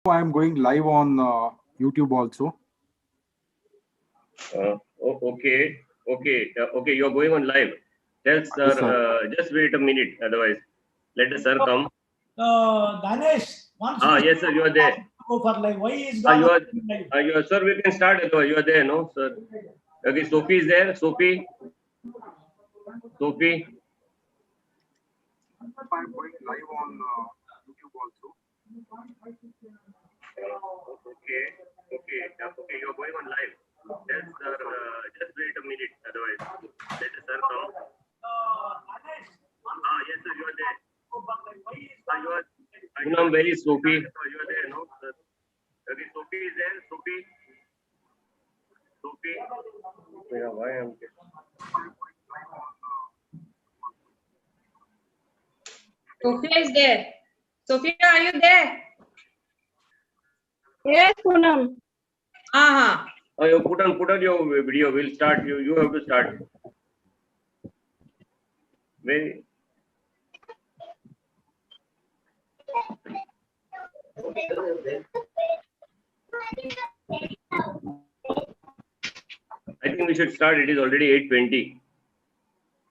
I am going live on YouTube also. Okay. You are going on live. Tell sir, Yes, sir. just wait a minute. Otherwise, let the sir come. Ganesh, Yes, sir. You are there. go for live. Why is You are. live? You are, sir. We can start. You are there, no, sir. Okay. Sophie is there. Sophie. I'm going live on YouTube also. Okay. You are going on live. Tell sir, just wait a minute. Otherwise, let the sir come. Ganesh, Yes, sir. You are there. go for live. Why is You are. Poonam, where is Sophie? You are there, no, sir. Okay. Sophie is there. Sophie. Yeah, why am I? Sophia is there. Sophia, are you there? Yes, Poonam. You put on your video. We'll start. You have to start. Very. I think we should start. It is already 8:20.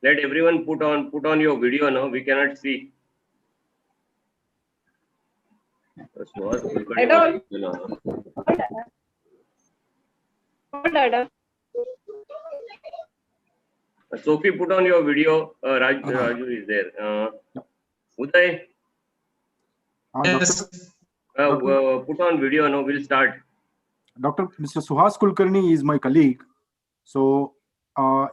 Let everyone put on your video now. We cannot see. I don't. Dada. Sophie, put on your video. Raju is there. Uday, Yes. put on video now. We'll start. Mr. Suhas Kulkarni is my colleague. So,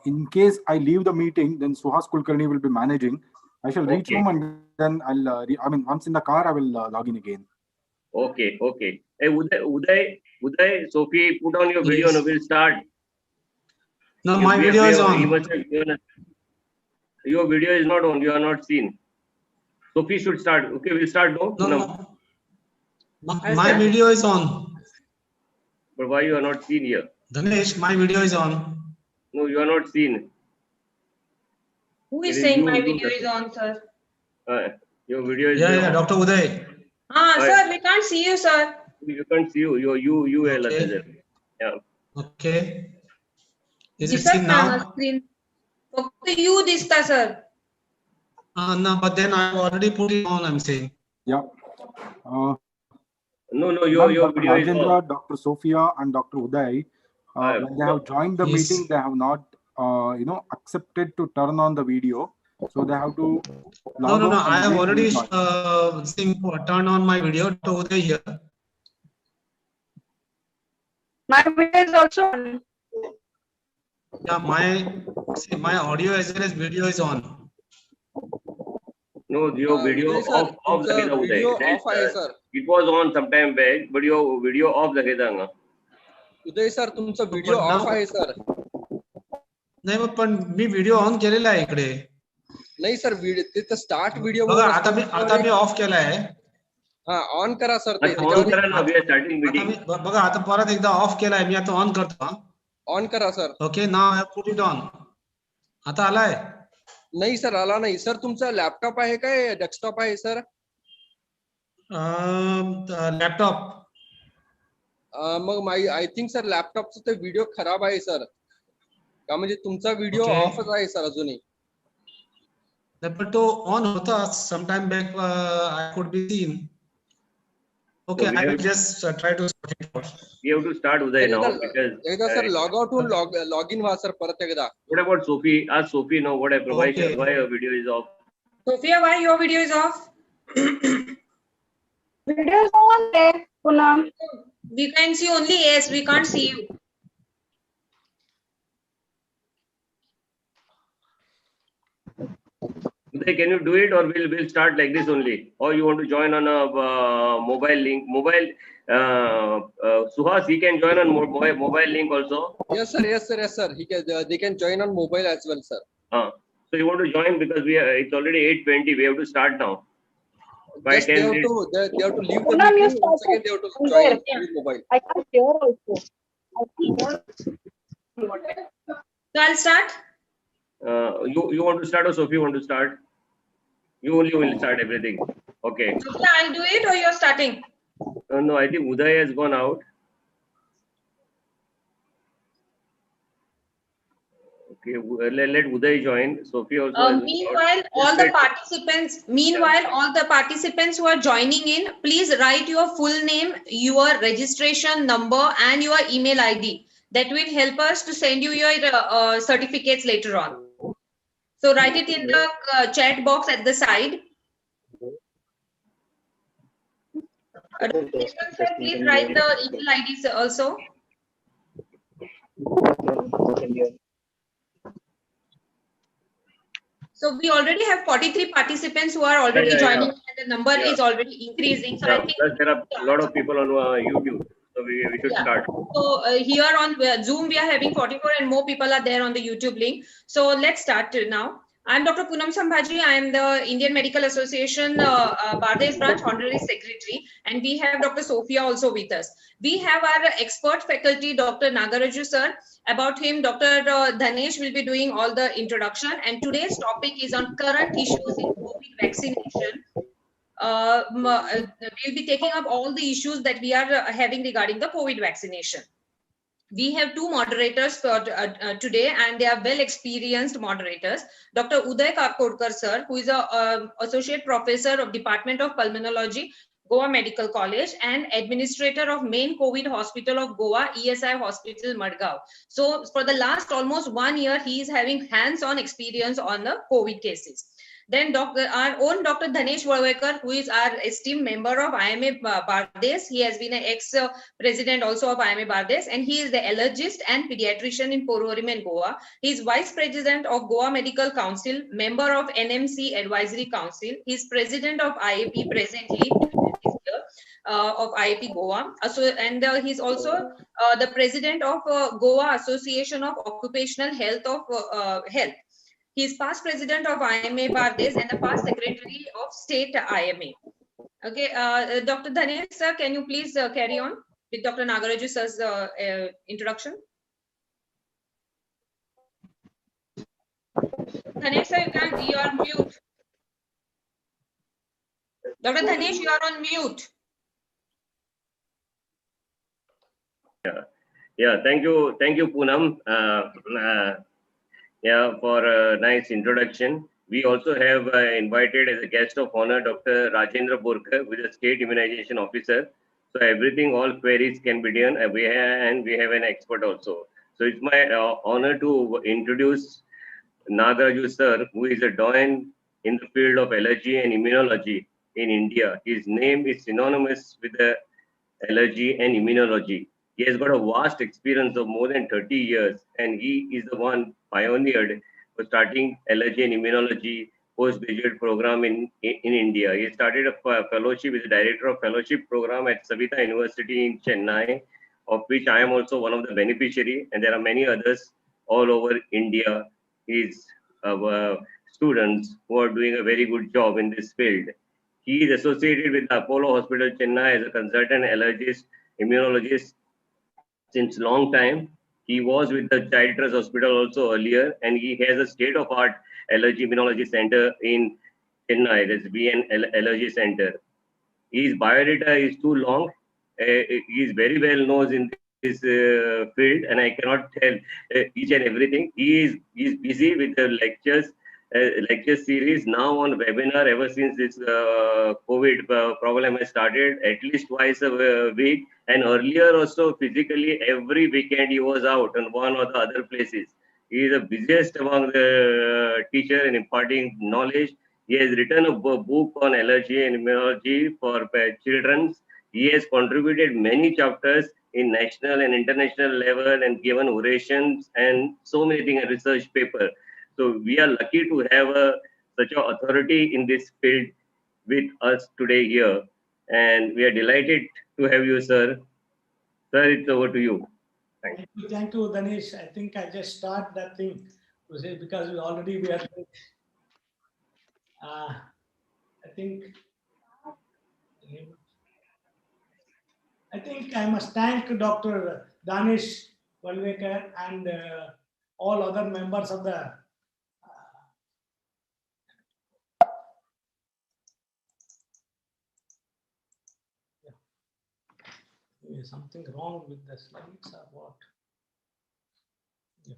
in case I leave the meeting, then Suhas Kulkarni will be managing. I shall reach home and then I'll. Once in the car, I will log in again. Okay. Hey, Uday, Sophie, put on your video. Yes. Now we'll start. No, my video is He on. must have given us. Your video is not on. You are not seen. Sophie should start. Okay, we'll start. No. My video is on. But why you are not seen here? Ganesh, my video is on. No, you are not seen. Who is It is saying you my who do video that. is on, sir? Your video is Yeah, there. Dr. Uday. Sir, we can't see you, sir. You can't see you. You Okay. Yeah. Okay. Is it Disat seen na now? screen. फक्त you दिसता, sir. No, but then I've already put it on, I'm saying. Yeah. No, your Dr. video is Rajendra, on. Dr. Sophia, and Dr. Uday, when they have joined the Yes. meeting, they have not, accepted to turn on the video. So they have to. No. log out I and have again already turn on my video. Dr. Uday here. My video is also on. Yeah, my audio as well as video is on. No, your video Uday sir, off तुमचा लगेगा video उदय. off आहे sir. It was on sometime back, but your video off लगेगा ना. उदय sir तुमचा video पण off now- आहे sir. नाही पण मी व्हिडिओ ऑन केलेला आहे इकडे. नाही सर तिथं स्टार्ट व्हिडिओ बघा आता मी ऑफ केलाय. ऑन करा सर ते ऑन करा ना. We are starting meeting. बघा आता परत एकदा ऑफ केलाय मी. आता ऑन करतो. ऑन करा sir. Okay, now I put it on. आता आलाय? नाही सर आला नाही सर. तुमचा लॅपटॉप आहे काय डेस्कटॉप आहे सर? लॅपटॉप. मग आय थिंक सर लॅपटॉपचा ते व्हिडिओ खराब आहे सर. का म्हणजे तुमचा व्हिडिओ Okay. ऑफच आहे सर अजूनही. पण तो ऑन होता some time back. I could be seen. Okay, So I will just try to sort it out. We have to start Uday now because. एकदा सर लॉग आउट होऊन log in व्हा sir परत एकदा. What about Sophie? Ask Sophie now. What happened? Okay. Why your video is off? Sophia, why your video is off? Video is on there, Poonam. We can see only yes, we can't see you. Uday, can you do it, or we'll start like this only? Or you want to join on a mobile link? Suhas, he can join on mobile link also. Yes sir. They can join on mobile as well sir. So you want to join because it's already 8:20. We have to start now. By Just they 10 have minutes. to leave the Poonam, you meeting. Once again, they have to join with mobile. I can't hear also. So I'll start. You want to start, or Sophie want to start? You only will start everything. Okay. Sophia, I'll do it or you're starting? No, I think Uday has gone out. Okay, let Uday join. Sophie also has gone out. Meanwhile, all the participants who are joining in, please write your full name, your registration number, and your email ID. That will help us to send you your certificates later on. So write it in the chat box at the side. Sir, please write the email IDs also. So we already have 43 participants who are already Yeah. joining, and the number is already increasing. So I think Plus there are a lot of people on YouTube, so we should start. So here on Zoom, we are having 44 and more people are there on the YouTube link. So let's start now. I'm Dr. Poonam Sambhaji. I am the Indian Medical Association Bardez branch honorary secretary, and we have Dr. Sophia also with us. We have our expert faculty, Dr. Nagaraju sir. About him, Dr. Dhanesh will be doing all the introduction, and today's topic is on current issues in COVID vaccination. We'll be taking up all the issues that we are having regarding the COVID vaccination. We have two moderators for today, and they are well experienced moderators. Dr. Uday Kakodkar sir, who is a associate professor of Department of Pulmonology, Goa Medical College, and administrator of main COVID hospital of Goa, ESI Hospital, Madgaon. So for the last almost 1 year, he is having hands-on experience on the COVID cases. Then our own Dr. Dhanesh Varwekar, who is our esteemed member of IMA Bardez. He has been an ex-president also of IMA Bardez, and he is the allergist and pediatrician in Porvorim and Goa. He is vice president of Goa Medical Council, member of NMC Advisory Council. He is president of IAP presently of IAP Goa. And he's also the president of Goa Association of Occupational Health of Health. He is past president of IMA Bardez and the past secretary of state IMA. Okay, Dr. Dhanesh sir, can you please carry on with Dr. Nagaraju sir's introduction? Dhanesh sir, you are on mute. Dr. Dhanesh, you are on mute. Yeah. Thank you, Poonam. For a nice introduction. We also have invited as a guest of honor Dr. Rajendra Borkar, who is a state immunization officer. So everything, all queries can be done. And we have an expert also. So it's my honor to introduce Nagaraju sir, who is a doyen in the field of allergy and immunology in India. His name is synonymous with the allergy and immunology. He has got a vast experience of more than 30 years, and he is the one pioneered for starting allergy and immunology postgraduate program in India. He started a fellowship, is the director of fellowship program at Savita University in Chennai, of which I am also one of the beneficiary, and there are many others all over India. His students who are doing a very good job in this field. He is associated with Apollo Hospital Chennai as a consultant allergist, immunologist since long time. He was with the Child Trust Hospital also earlier, and he has a state-of-art allergy immunology center in Chennai, that's BN Allergy Center. His biodata is too long. He is very well known in this field, and I cannot tell each and everything. He is busy with the lecture series now on webinar ever since this COVID problem has started, at least twice a week. And earlier also physically every weekend he was out on one or the other places. He is the busiest among the teacher in imparting knowledge. He has written a book on allergy and immunology for children. He has contributed many chapters in national and international level and given orations and so many things, a research paper. So we are lucky to have such an authority in this field with us today here. And we are delighted to have you, sir. Sir, it's over to you. Thank you. Thank you, Dhanesh. I think I just start that thing to say because we are. I think I must thank Dr. Dhanesh Varwekar and all other members of the Is something wrong with the slides or what? Yeah.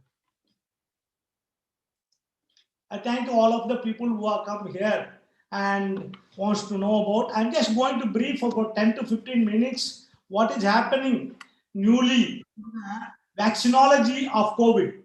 I thank all of the people who have come here and wants to know about. I'm just going to brief about 10 to 15 minutes what is happening newly, vaccinology of COVID.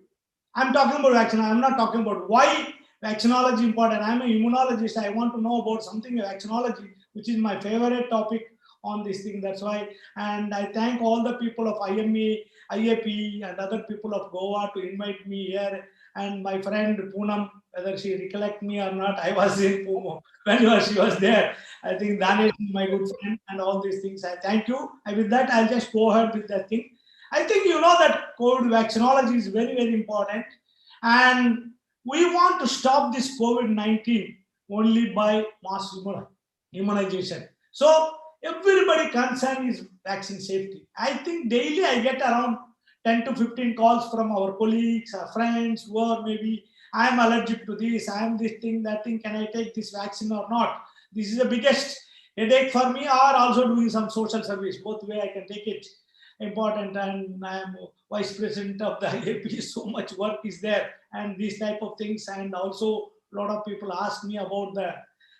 I'm talking about vaccine. I'm not talking about why vaccinology important. I'm an immunologist. I want to know about something vaccinology, which is my favorite topic on this thing. That's why. And I thank all the people of IME, IAP, and other people of Goa to invite me here. And my friend Poonam, whether she recollect me or not, I was in Pumo when she was there. I think Danish is my good friend and all these things. I thank you. And with that, I'll just go ahead with that thing. I think you know that COVID vaccinology is very, very important. And we want to stop this COVID-19 only by mass immunization. So everybody concerned is vaccine safety. I think daily I get around 10 to 15 calls from our colleagues, our friends, who are maybe, I'm allergic to this, I'm this thing, that thing, can I take this vaccine or not? This is the biggest headache for me, or also doing some social service. Both way I can take it. Important, and I am vice president of the IAP. So much work is there, and these type of things. And also, a lot of people ask me about the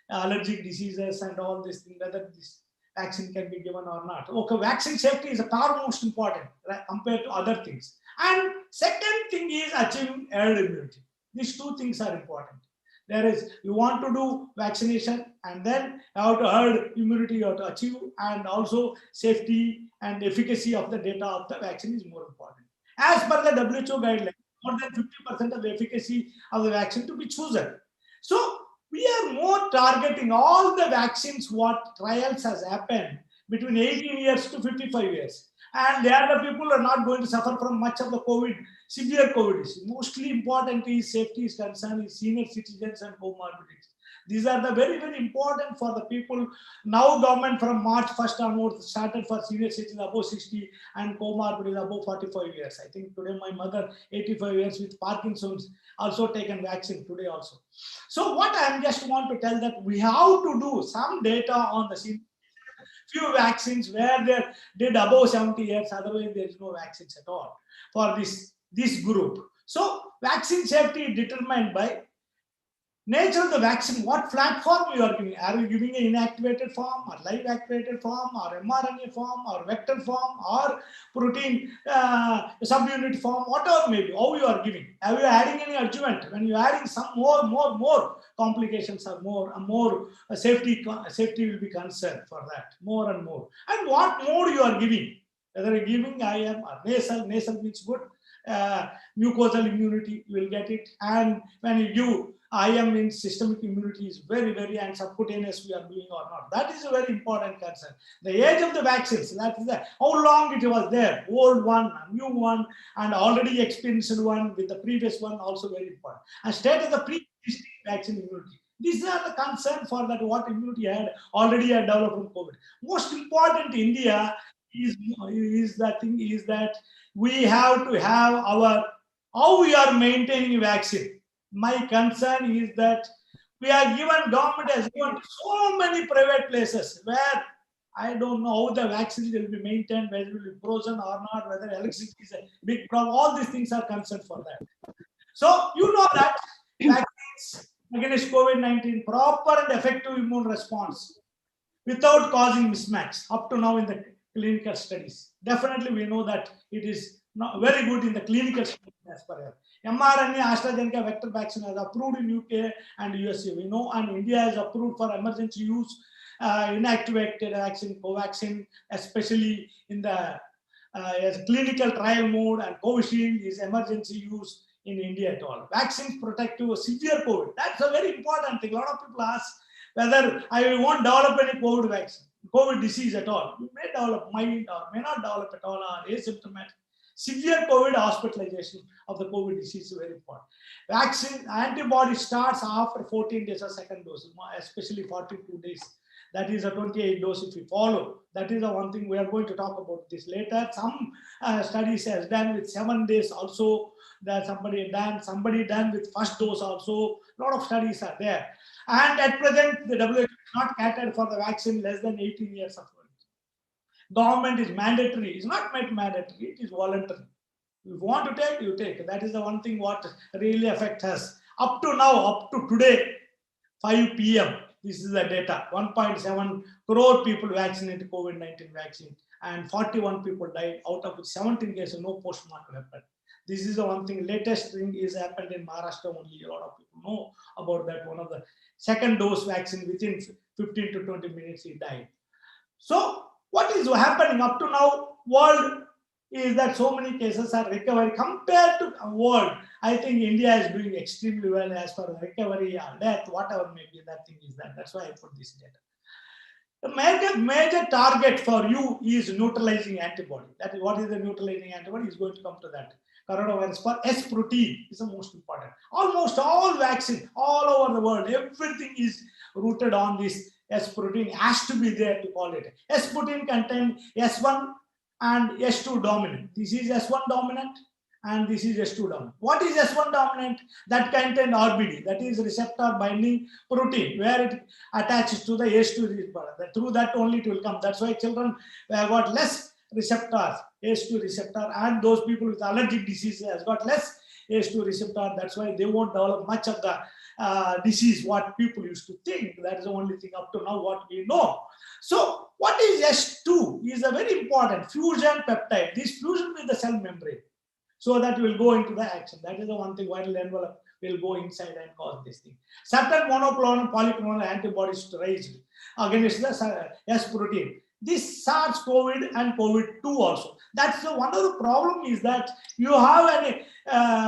allergic diseases and all this thing, whether this vaccine can be given or not. Okay, vaccine safety is a far most important, right, compared to other things. And second thing is achieving herd immunity. These two things are important. There is, you want to do vaccination, and then you have to herd immunity you have to achieve, and also safety and efficacy of the data of the vaccine is more important. As per the WHO guidelines, more than 50% of the efficacy of the vaccine to be chosen. So we are more targeting all the vaccines what trials has happened between 18 years to 55 years. And they are the people who are not going to suffer from much of the COVID, severe COVID issue. Mostly important is safety is concerned is senior citizens and comorbidities. These are the very, very important for the people. Now government from March 1st onwards started for senior citizens above 60 and comorbidities above 45 years. I think today my mother, 85 years with Parkinson's, also taken vaccine today also. So what I just want to tell that we have to do some data on the senior few vaccines where they did above 70 years, otherwise there is no vaccines at all for this group. So vaccine safety is determined by nature of the vaccine, what platform you are giving. Are you giving an inactivated form or live activated form or mRNA form or vector form or protein subunit form, whatever maybe, how you are giving. Are you adding any adjuvant? When you are adding some more complications or more safety will be concerned for that, more and more. And what mode you are giving, whether you are giving IM or nasal means good, mucosal immunity, you will get it. And when you give IM means systemic immunity is very, very, and subcutaneous we are doing or not. That is a very important concern. The age of the vaccines, that is how long it was there, old one, new one, and already experienced one with the previous one, also very important. And state of the pre-existing vaccine immunity. These are the concern for that what immunity already had developed from COVID. Most important in India is that we have to have our, how we are maintaining vaccine. My concern is that we are given, government has given so many private places where I don't know how the vaccines will be maintained, whether it will be frozen or not, whether electricity is a big problem. All these things are concerned for that. So you know that vaccines against COVID-19, proper and effective immune response without causing mismatch up to now in the clinical studies. Definitely we know that it is not very good in the clinical studies as per mRNA AstraZeneca vector vaccine is approved in UK and USA. We know, and India is approved for emergency use inactivated vaccine, Covaxin, especially in the as clinical trial mode, and Covishield is emergency use in India at all. Vaccines protect you severe COVID. That's a very important thing. A lot of people ask whether I won't develop any COVID vaccine, COVID disease at all. You may develop, mild or may not develop at all, or asymptomatic. Severe COVID hospitalization of the COVID disease is very important. Vaccine antibody starts after 14 days or second dose, especially 42 days. That is a 28 dose if we follow. That is the one thing we are going to talk about this later. Some studies has done with 7 days also. That somebody done with first dose also. A lot of studies are there. And at present, the WHO is not catered for the vaccine less than 18 years of age. Government is mandatory. It's not mandatory, it is voluntary. If you want to take, you take. That is the one thing what really affects us. Up to now, up to today, 5 p.m., this is the data. 1.7 crore people vaccinated COVID-19 vaccine and 41 people died, out of which 17 cases, no postmortem happened. This is the one thing, latest thing is happened in Maharashtra only. A lot of people know about that. One of the second dose vaccine, within 15 to 20 minutes, he died. So what is happening up to now, world, is that so many cases are recovery compared to world. I think India is doing extremely well as far as recovery or death, whatever may be, that thing is that. That's why I put this data. The major target for you is neutralizing antibody. That is, what is the neutralizing antibody? Is going to come to that. Coronavirus for S protein is the most important. Almost all vaccine all over the world, everything is rooted on this S protein, has to be there to call it. S protein contains S1 and S2 dominant. This is S1 dominant and this is S2 dominant. What is S1 dominant? That contains RBD, that is receptor binding protein, where it attaches to the S2 receptor. Through that only it will come. That's why children have got less receptors, S2 receptor, and those people with allergic disease has got less S2 receptor. That's why they won't develop much of the disease what people used to think. That is the only thing up to now what we know. So what is S2 is a very important fusion peptide. This fusion with the cell membrane, so that will go into the action. That is the one thing, viral envelope will go inside and cause this thing. Certain monoclonal polyclonal antibodies raised against the S protein. This SARS-CoV and COVID-2 also. That's one of the problem is that you have an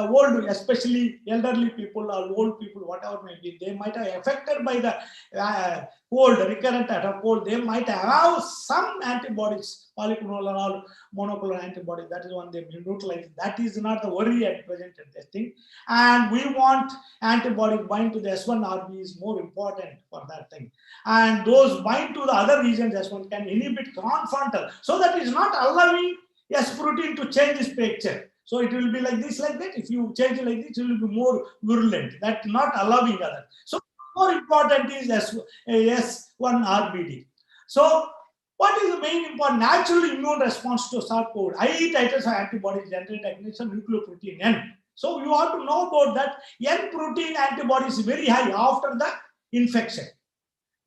old, especially elderly people or old people, whatever may be, they might have affected by the cold, recurrent cold, they might have some antibodies, polyclonal or monoclonal antibodies. That is one they neutralize. That is not the worry at present at this thing. And we want antibodies bind to the S1RB is more important for that thing. And those bind to the other regions S1 can inhibit confrontal, so that is not allowing S protein to change its picture. So it will be like this, like that. If you change it like this, it will be more virulent. That's not allowing other. So more important is S1RBD. So what is the main important? Natural immune response to SARS-CoV. High titers of antibodies generate against nucleoprotein N. So you have to know about that. N protein antibodies is very high after the infection.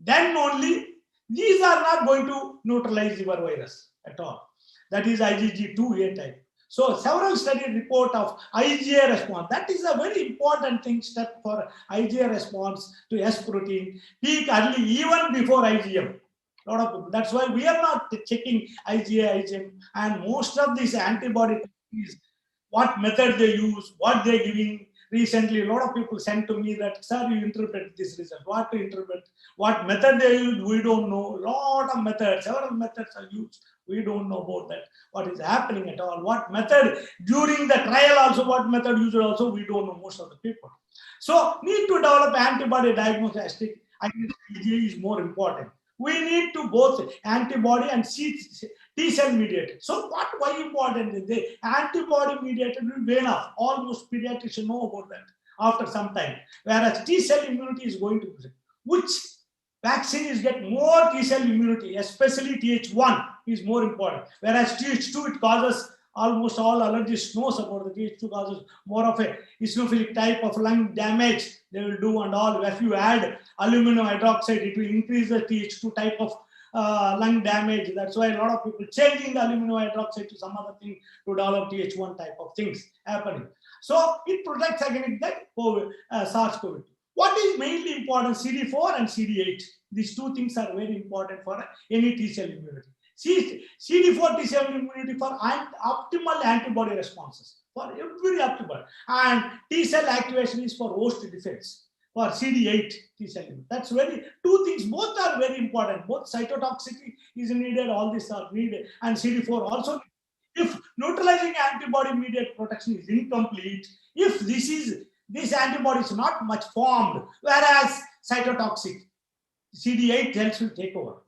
Then only these are not going to neutralize your virus at all. That is IgG2A type. So several studies report of IgA response. That is a very important thing, step for IgA response to S protein. Peak early, even before IgM. Lot of people. That's why we are not checking IgA, IgM, and most of these antibody is what method they use, what they're giving. Recently, a lot of people sent to me that, sir, you interpret this result. What to interpret? What method they use, we don't know. Lot of methods, several methods are used. We don't know about that. What is happening at all? What method during the trial also? What method used also? We don't know, most of the people. So need to develop antibody diagnostic. I think IgA is more important. We need to both antibody and T cell mediated. So why important is the antibody mediated will wane off. Almost pediatricians know about that after some time. Whereas T cell immunity is going to be, which vaccine is get more T cell immunity, especially Th1 is more important. Whereas Th2, it causes, almost all allergists knows about the Th2 causes more of a eosinophilic type of lung damage they will do and all. If you add aluminum hydroxide, it will increase the Th2 type of lung damage. That's why a lot of people changing the aluminum hydroxide to some other thing to develop Th1 type of things happening. So it protects against that SARS-CoV-2. What is mainly important? CD4 and CD8. These two things are very important for any T cell immunity. CD4 T cell immunity for optimal antibody responses for every optimal, and T cell activation is for host defense for CD8 T cell immunity. That's very two things. Both are very important. Both cytotoxicity is needed. All these are needed, and CD4 also. If neutralizing antibody mediated protection is incomplete, if this antibody is not much formed, whereas cytotoxic CD8 cells will take over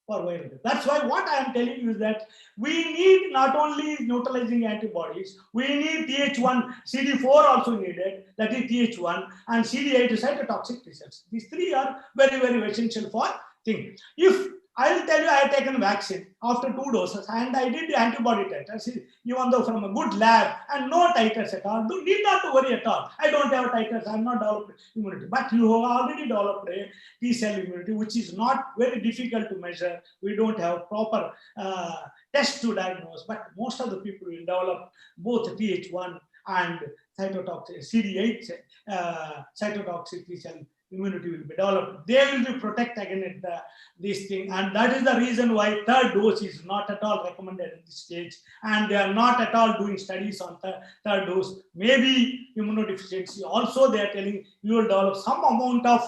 for viral. That's why what I am telling you is that we need not only neutralizing antibodies, we need Th1, CD4 also needed, that is Th1, and CD8 cytotoxic T cells. These three are very, very essential for thing. If I'll tell you, I had taken vaccine after 2 doses and I did the antibody titers, even though from a good lab, and no titers at all. You need not to worry at all. I don't have titers, I'm not developed immunity. But you have already developed a T cell immunity, which is not very difficult to measure. We don't have proper test to diagnose, but most of the people will develop both Th1 and cytotoxic CD8 cytotoxic T cell immunity will be developed. They will be protected against this thing, and that is the reason why third dose is not at all recommended at this stage, and they are not at all doing studies on third dose. Maybe immunodeficiency. Also, they are telling you will develop some amount of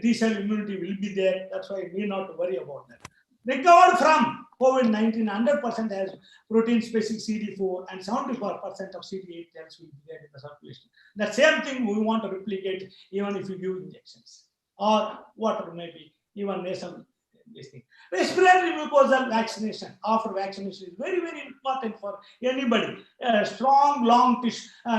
T cell immunity will be there. That's why we need not to worry about that. Recovered from COVID-19, 100% has protein-specific CD4 and 74% of CD8 cells will be there in the circulation. The same thing we want to replicate even if you give injections or whatever maybe, even nasal this thing. Respiratory mucosal vaccination after vaccination is very, very important for anybody. Strong, long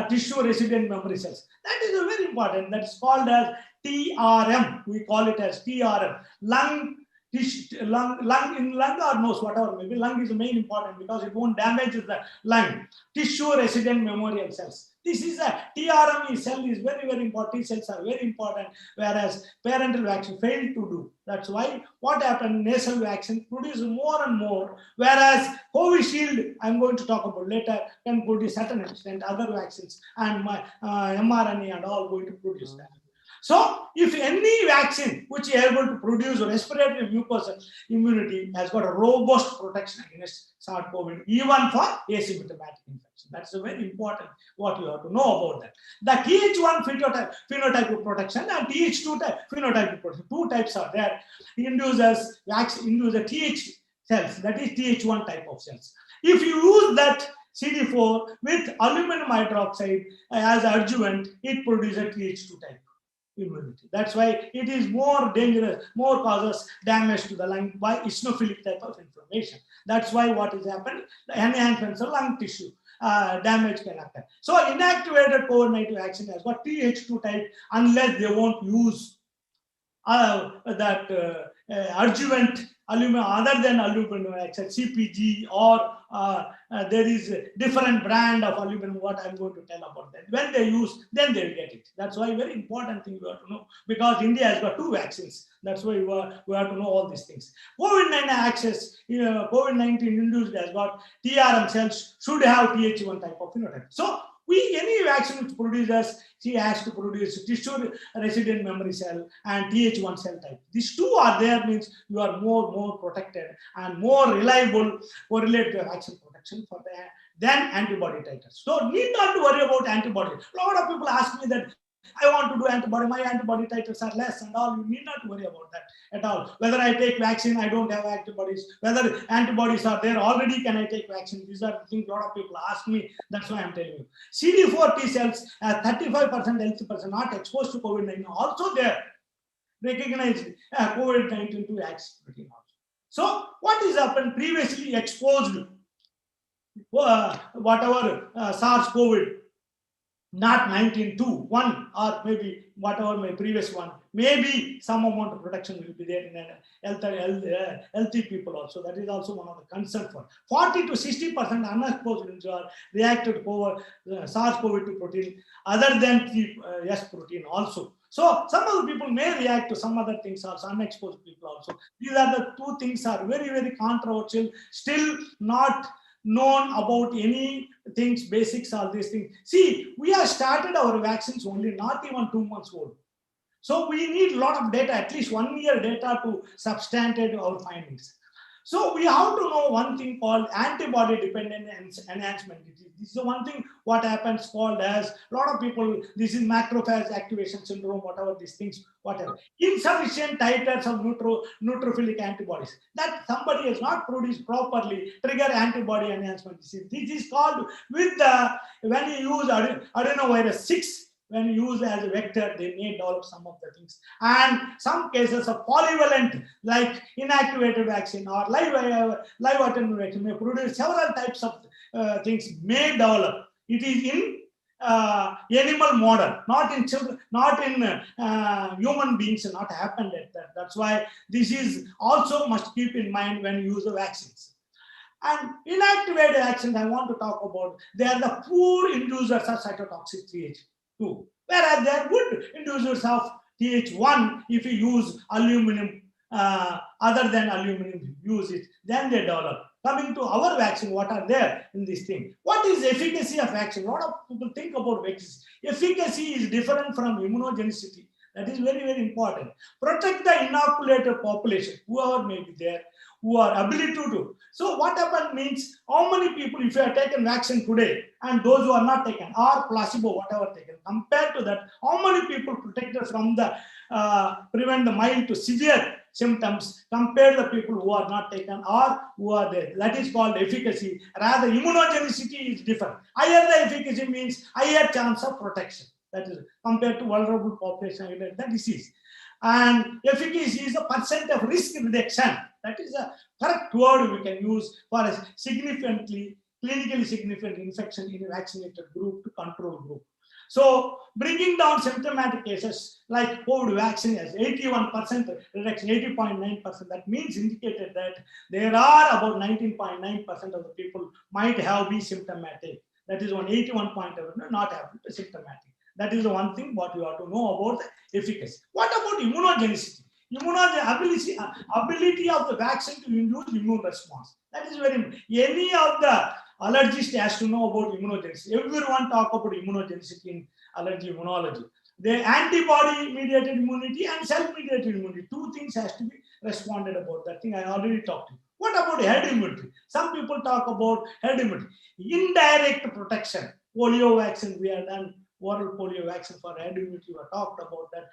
tissue resident memory cells. That is very important. That is called as TRM. We call it as TRM. Lung or nose, whatever maybe. Lung is the main important because it won't damage the lung. Tissue resident memorial cells. This is a TRM cell is very, very important. T cells are very important, whereas parental vaccine failed to do. That's why what happened, nasal vaccine produces more and more, whereas Covishield, I'm going to talk about later, can produce certain extent other vaccines, and my mRNA and all going to produce that. So, if any vaccine which is able to produce respiratory mucosal immunity has got a robust protection against SARS-CoV, even for asymptomatic infection. That's a very important what you have to know about that. The Th1 phenotype of protection and Th2 phenotype of protection. Two types are there. Induces Th cells, that is Th1 type of cells. If you use that CD4 with aluminum hydroxide as adjuvant, it produces a Th2 type immunity. That's why it is more dangerous, more causes damage to the lung by eosinophilic type of inflammation. That's why what is happening, the enhancements of lung tissue damage can occur. So inactivated COVID-19 vaccine has got Th2 type unless they won't use that adjuvant aluminum other than aluminum, except CPG or there is a different brand of aluminum, what I'm going to tell about that. When they use, then they will get it. That's why very important thing you have to know, because India has got 2 vaccines. That's why we have to know all these things. COVID-19 access, COVID-19 induced has got TRM cells should have Th1 type of phenotype. So any vaccine which produces, she has to produce tissue resident memory cell and Th1 cell type. These 2 are there, means you are more protected and more reliable correlate to vaccine protection for than antibody titers. So need not to worry about antibody. A lot of people ask me that I want to do antibody, my antibody titers are less and all. You need not worry about that at all. Whether I take vaccine, I don't have antibodies. Whether antibodies are there already, can I take vaccine? These are the things a lot of people ask me. That's why I'm telling you. CD4 T cells, 35% healthy person not exposed to COVID-19, also there. Recognized COVID-19 to X protein also. So what is happened? Previously exposed whatever SARS-CoV, not 19.2, 1 or maybe whatever my previous one, maybe some amount of protection will be there in healthy people also. That is also one of the concern for 40 to 60% unexposed individuals reacted to SARS-CoV-2 protein other than S protein also. So some of the people may react to some other things also, unexposed people also. These are the 2 things are very, very controversial, still not known about any things, basics, all these things. See, we have started our vaccines only not even 2 months old. So we need a lot of data, at least 1 year data to substantiate our findings. So we have to know one thing called antibody dependent enhancement. This is the one thing what happens called as a lot of people, this is macrophage activation syndrome, whatever these things, whatever. Insufficient titers of neutrophilic antibodies that somebody has not produced properly trigger antibody enhancement disease. This is called with the, when you use adenovirus 6, when used as a vector, they may develop some of the things. And some cases of polyvalent, like inactivated vaccine or live attenuated vaccine may produce several types of things may develop. It is in animal model, not in children, not in human beings, not happened at that. That's why this is also must keep in mind when you use the vaccines. And inactivated vaccines, I want to talk about, they are the poor inducers of cytotoxic Th2, whereas they are good inducers of Th1 if you use aluminum, other than aluminum, use it, then they develop. Coming to our vaccine, what are there in this thing? What is efficacy of vaccine? A lot of people think about vaccines. Efficacy is different from immunogenicity. That is very, very important. Protect the inoculated population, whoever may be there, who are ability to do. So what happens means, how many people, if you have taken vaccine today, and those who are not taken, or placebo, whatever taken, compared to that, how many people protected from the, prevent the mild to severe symptoms, compared to the people who are not taken or who are there. That is called efficacy. Rather, immunogenicity is different. Higher the efficacy means higher chance of protection. That is compared to vulnerable population with the disease. And efficacy is a percent of risk reduction. That is a correct word we can use for a significantly, clinically significant infection in a vaccinated group to control group. So bringing down symptomatic cases like COVID vaccine has 81% reduction, 80.9%. That means indicated that there are about 19.9% of the people might have been symptomatic. That is 81.7 not have been symptomatic. That is the one thing what you have to know about the efficacy. What about immunogenicity? Ability of the vaccine to induce immune response. That is very important. Any of the allergist has to know about immunogenicity. Everyone talk about immunogenicity in allergy immunology. The antibody mediated immunity and cell mediated immunity. Two things has to be responded about. That thing I already talked to you. What about herd immunity? Some people talk about herd immunity. Indirect protection. Polio vaccine we have done. Oral polio vaccine for herd immunity, we talked about that.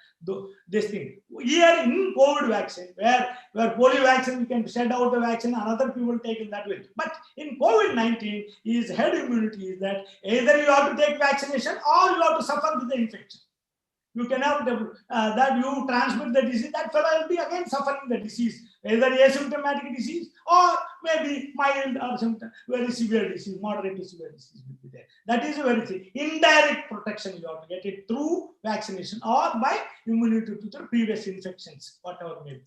This thing here in COVID vaccine, where polio vaccine we can shed out the vaccine, and other people take it that way. But in COVID-19, is herd immunity is that either you have to take vaccination or you have to suffer with the infection. You can have that you transmit the disease, that fellow will be again suffering the disease, either asymptomatic disease or maybe mild or very severe disease, moderate to severe disease will be there. That is a very thing. Indirect protection you have to get it through vaccination or by immunity to the previous infections, whatever may be.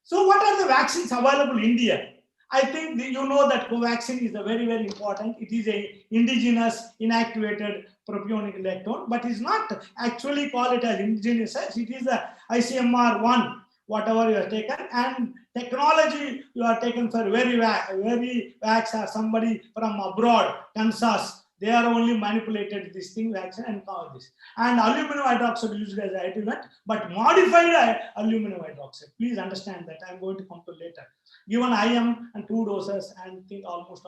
So what are the vaccines available in India? I think you know that Covaxin is a very, very important. It is a indigenous inactivated propionic lactone, but it's not actually called it as indigenous. It is a ICMR1, whatever you have taken, and technology you are taken for very vax or somebody from abroad, Kansas. They are only manipulated this thing, vaccine, and call this. And aluminum hydroxide used as adjuvant, but modified aluminum hydroxide. Please understand that. I'm going to come to later. Given IM and 2 doses, and think almost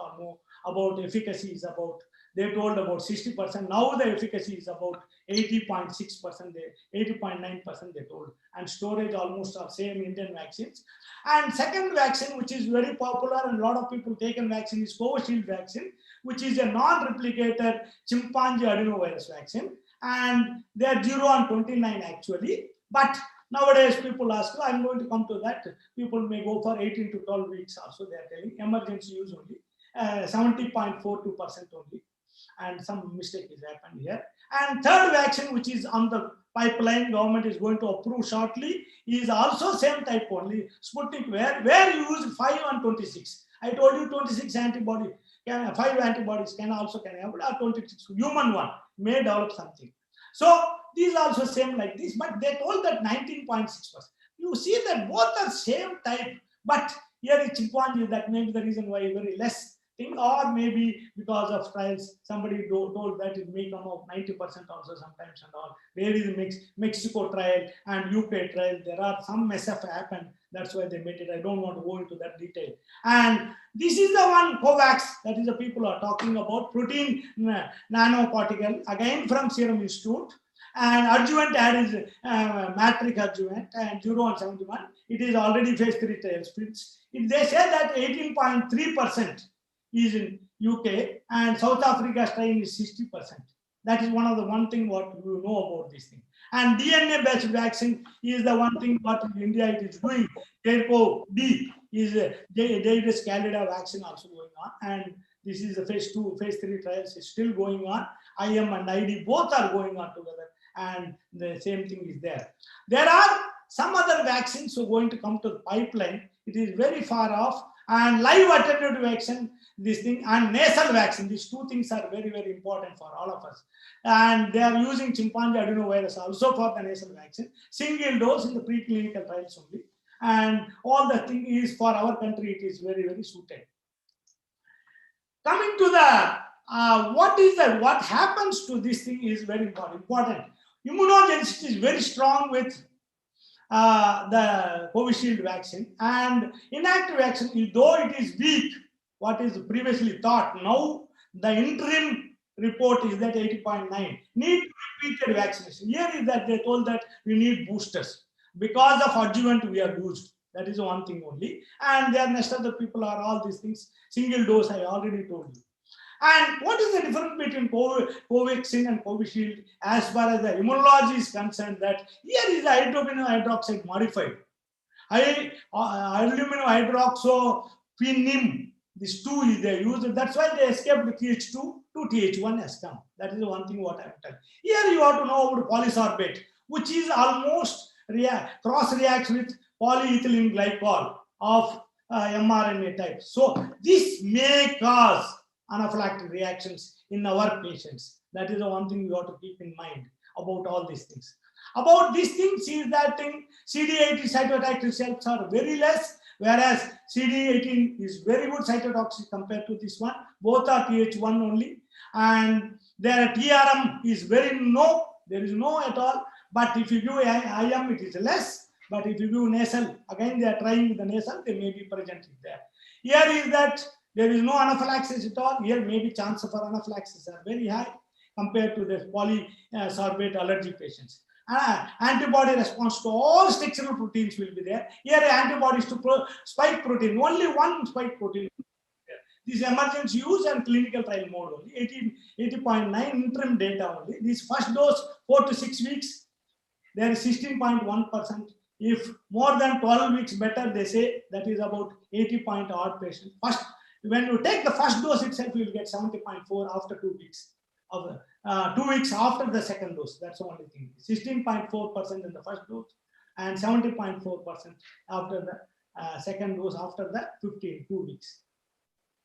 about efficacy is about, they told about 60%. Now the efficacy is about 80.6%, 80.9% they told. And storage almost are same Indian vaccines. And second vaccine, which is very popular and a lot of people taken vaccine, is Covishield vaccine, which is a non-replicated chimpanzee adenovirus vaccine. And they are 0 and 29 actually. But nowadays people ask, I'm going to come to that. People may go for 18 to 12 weeks also, they are telling. Emergency use only. 70.42% only. And some mistake is happened here. And third vaccine, which is on the pipeline, government is going to approve shortly, is also same type only, Sputnik, where you use 5 and 26. I told you 26 antibody, 5 antibodies can have, or 26 human one may develop something. So these are also same like this, but they told that 19.6%. You see that both are same type, but here is chimpanzee, that may be the reason why very less thing, or maybe because of trials, somebody told that it may come out 90% also sometimes and all. There is a Mexico trial and UK trial. There are some mess up happened. That's why they made it. I don't want to go into that detail. And this is the one COVAX, that is the people are talking about, protein nanoparticle, again from Serum Institute. And adjuvant ad is matrix adjuvant and 0 and 71. It is already phase 3 trials. They say that 18.3% is in UK and South Africa strain is 60%. That is one thing what you know about this thing. And DNA-based vaccine is the one thing what in India it is doing. CARE-COV-D is Deidas Candida vaccine also going on, and this is the phase 2, phase 3 trials is still going on. IM and ID both are going on together, and the same thing is there. There are some other vaccines who are going to come to the pipeline. It is very far off, and live attenuated vaccine, this thing, and nasal vaccine. These two things are very, very important for all of us. And they are using chimpanzee adenovirus also for the nasal vaccine, single dose in the preclinical trials only. And all the thing is for our country, it is very, very suited. Coming to the what happens to this thing is very important. Immunogenicity is very strong with the Covishield vaccine, and inactive vaccine, though it is weak, what is previously thought, now the interim report is that 80.9 need repeated vaccination. Here is that they told that we need boosters because of adjuvant we are used. That is one thing only, and the rest of the people are all these things single dose. I already told you. And what is the difference between Covaxin and Covishield as far as the immunology is concerned? That here is the hydroquinone hydroxide modified. Aluminum hydroxyphenim, these two is they used. That's why they escaped the TH2 to TH1 has come. That is the one thing what I am telling. Here you have to know about polysorbate, which is almost cross reacts with polyethylene glycol of mRNA type. So this may cause anaphylactic reactions in our patients. That is the one thing you have to keep in mind about all these things. About these things is that thing, CD80 cytotoxic cells are very less, whereas CD18 is very good cytotoxic compared to this one. Both are TH1 only, and their TRM is very no, there is no at all. But if you do IM, it is less. But if you do nasal, again they are trying with the nasal, they may be present there. Here is that there is no anaphylaxis at all. Here maybe chances for anaphylaxis are very high compared to the polysorbate allergy patients. Antibody response to all structural proteins will be there. Here antibodies to spike protein, only one spike protein. This emergency use and clinical trial mode only, 80.9 interim data only. This first dose 4 to 6 weeks, there is 16.1%. If more than 12 weeks better, they say that is about 80.odd patient. First, when you take the first dose itself, you will get 70.4 after 2 weeks. 2 weeks after the second dose. That's the only thing. 16.4% in the first dose and 70.4% after the second dose after the 2 weeks.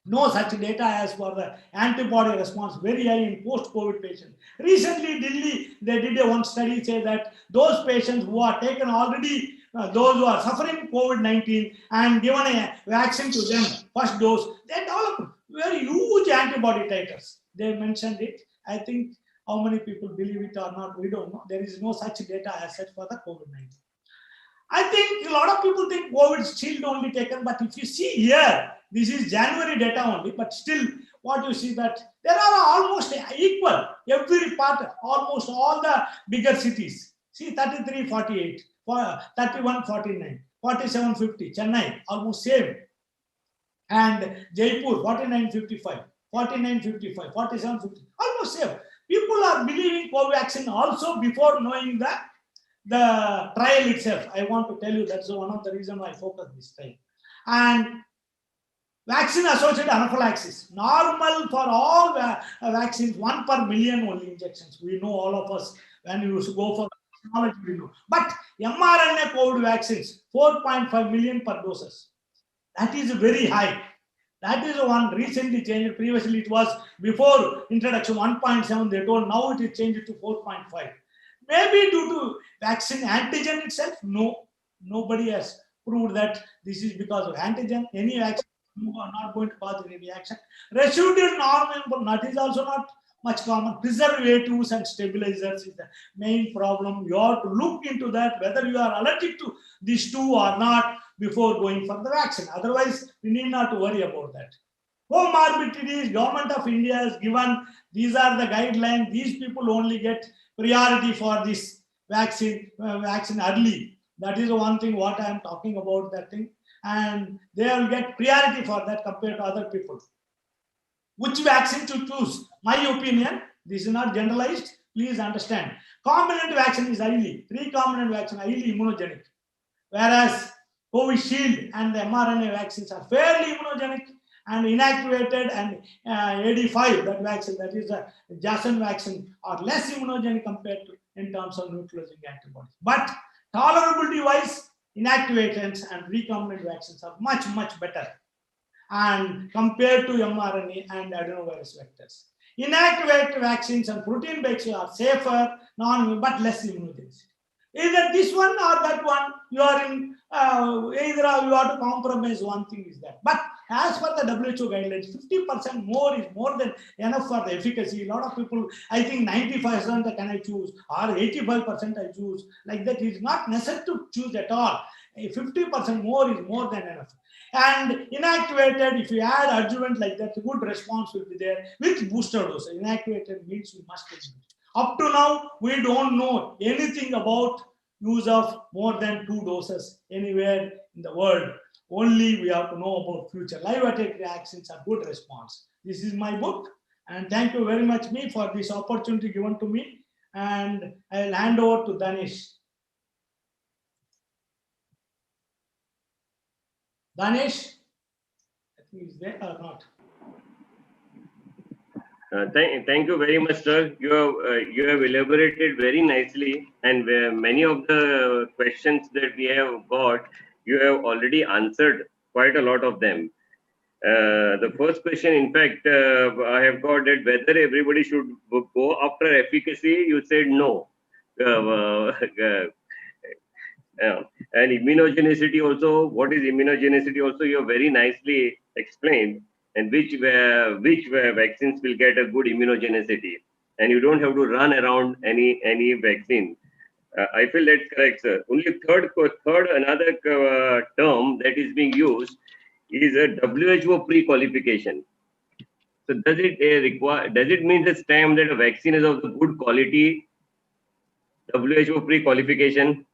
No such data as for the antibody response very high in post-COVID patients. Recently, Delhi, they did one study say that those patients who are taken already, those who are suffering COVID-19 and given a vaccine to them, first dose, they develop very huge antibody titers. They mentioned it. I think how many people believe it or not, we don't know. There is no such data as such for the COVID-19. I think a lot of people think COVID shield only taken, but if you see here, this is January data only, but still what you see that there are almost equal, every part, almost all the bigger cities. See 33, 48, 31, 49, 47, 50, Chennai, almost same. And Jaipur, 49, 55, 49, 55, 47, 50, almost same. People are believing Covaxin also before knowing the trial itself. I want to tell you that's one of the reasons I focus this time. And vaccine associated anaphylaxis, normal for all vaccines, 1 per million only injections. We know all of us when you go for technology, we know. But mRNA COVID vaccines, 4.5 million per doses. That is very high. That is one recently changed. Previously it was before introduction 1.7. They told now it is changed to 4.5. Maybe due to vaccine antigen itself? No, nobody has proved that this is because of antigen. Any vaccine are not going to cause any reaction. Residual normal, that is also not much common. Preservatives and stabilizers is the main problem. You have to look into that, whether you are allergic to these two or not before going for the vaccine. Otherwise, we need not to worry about that. Comorbidities, Government of India has given, these are the guidelines. These people only get priority for this vaccine early. That is the one thing what I am talking about, that thing. And they will get priority for that compared to other people. Which vaccine to choose? My opinion, this is not generalized. Please understand. Recombinant vaccine is highly, recombinant vaccine highly immunogenic. Whereas Covishield and the mRNA vaccines are fairly immunogenic, and inactivated and AD5, that vaccine, that is a Janssen vaccine, are less immunogenic compared to in terms of neutralizing antibodies. But tolerability wise, inactivated and recombinant vaccines are much, much better and compared to mRNA and adenovirus vectors. Inactivated vaccines and protein-based are safer, but less immunogenicity. Either this one or that one, you are in either you have to compromise. One thing is that. But as per the WHO guidelines, 50% more is more than enough for the efficacy. A lot of people, I think 95% can I choose, or 85% I choose. Like that, it is not necessary to choose at all. 50% more is more than enough. And inactivated, if you add adjuvant like that, a good response will be there with booster dose. Inactivated means you must take it. Up to now, we don't know anything about use of more than 2 doses anywhere in the world. Only we have to know about future. Live attack reactions are good response. This is my book, and thank you very much me for this opportunity given to me. And I'll hand over to Danish. Danish, I think he's there or not. Thank you very much, sir. You have elaborated very nicely, and many of the questions that we have got, you have already answered quite a lot of them. The first question, in fact, I have got that whether everybody should go after efficacy. You said no. And immunogenicity also. What is immunogenicity also? You have very nicely explained. And which vaccines will get a good immunogenicity, and you don't have to run around any vaccine. I feel that's correct, sir. Only third another term that is being used is a WHO pre-qualification. So does it mean this time that a vaccine is of the good quality? WHO pre-qualification.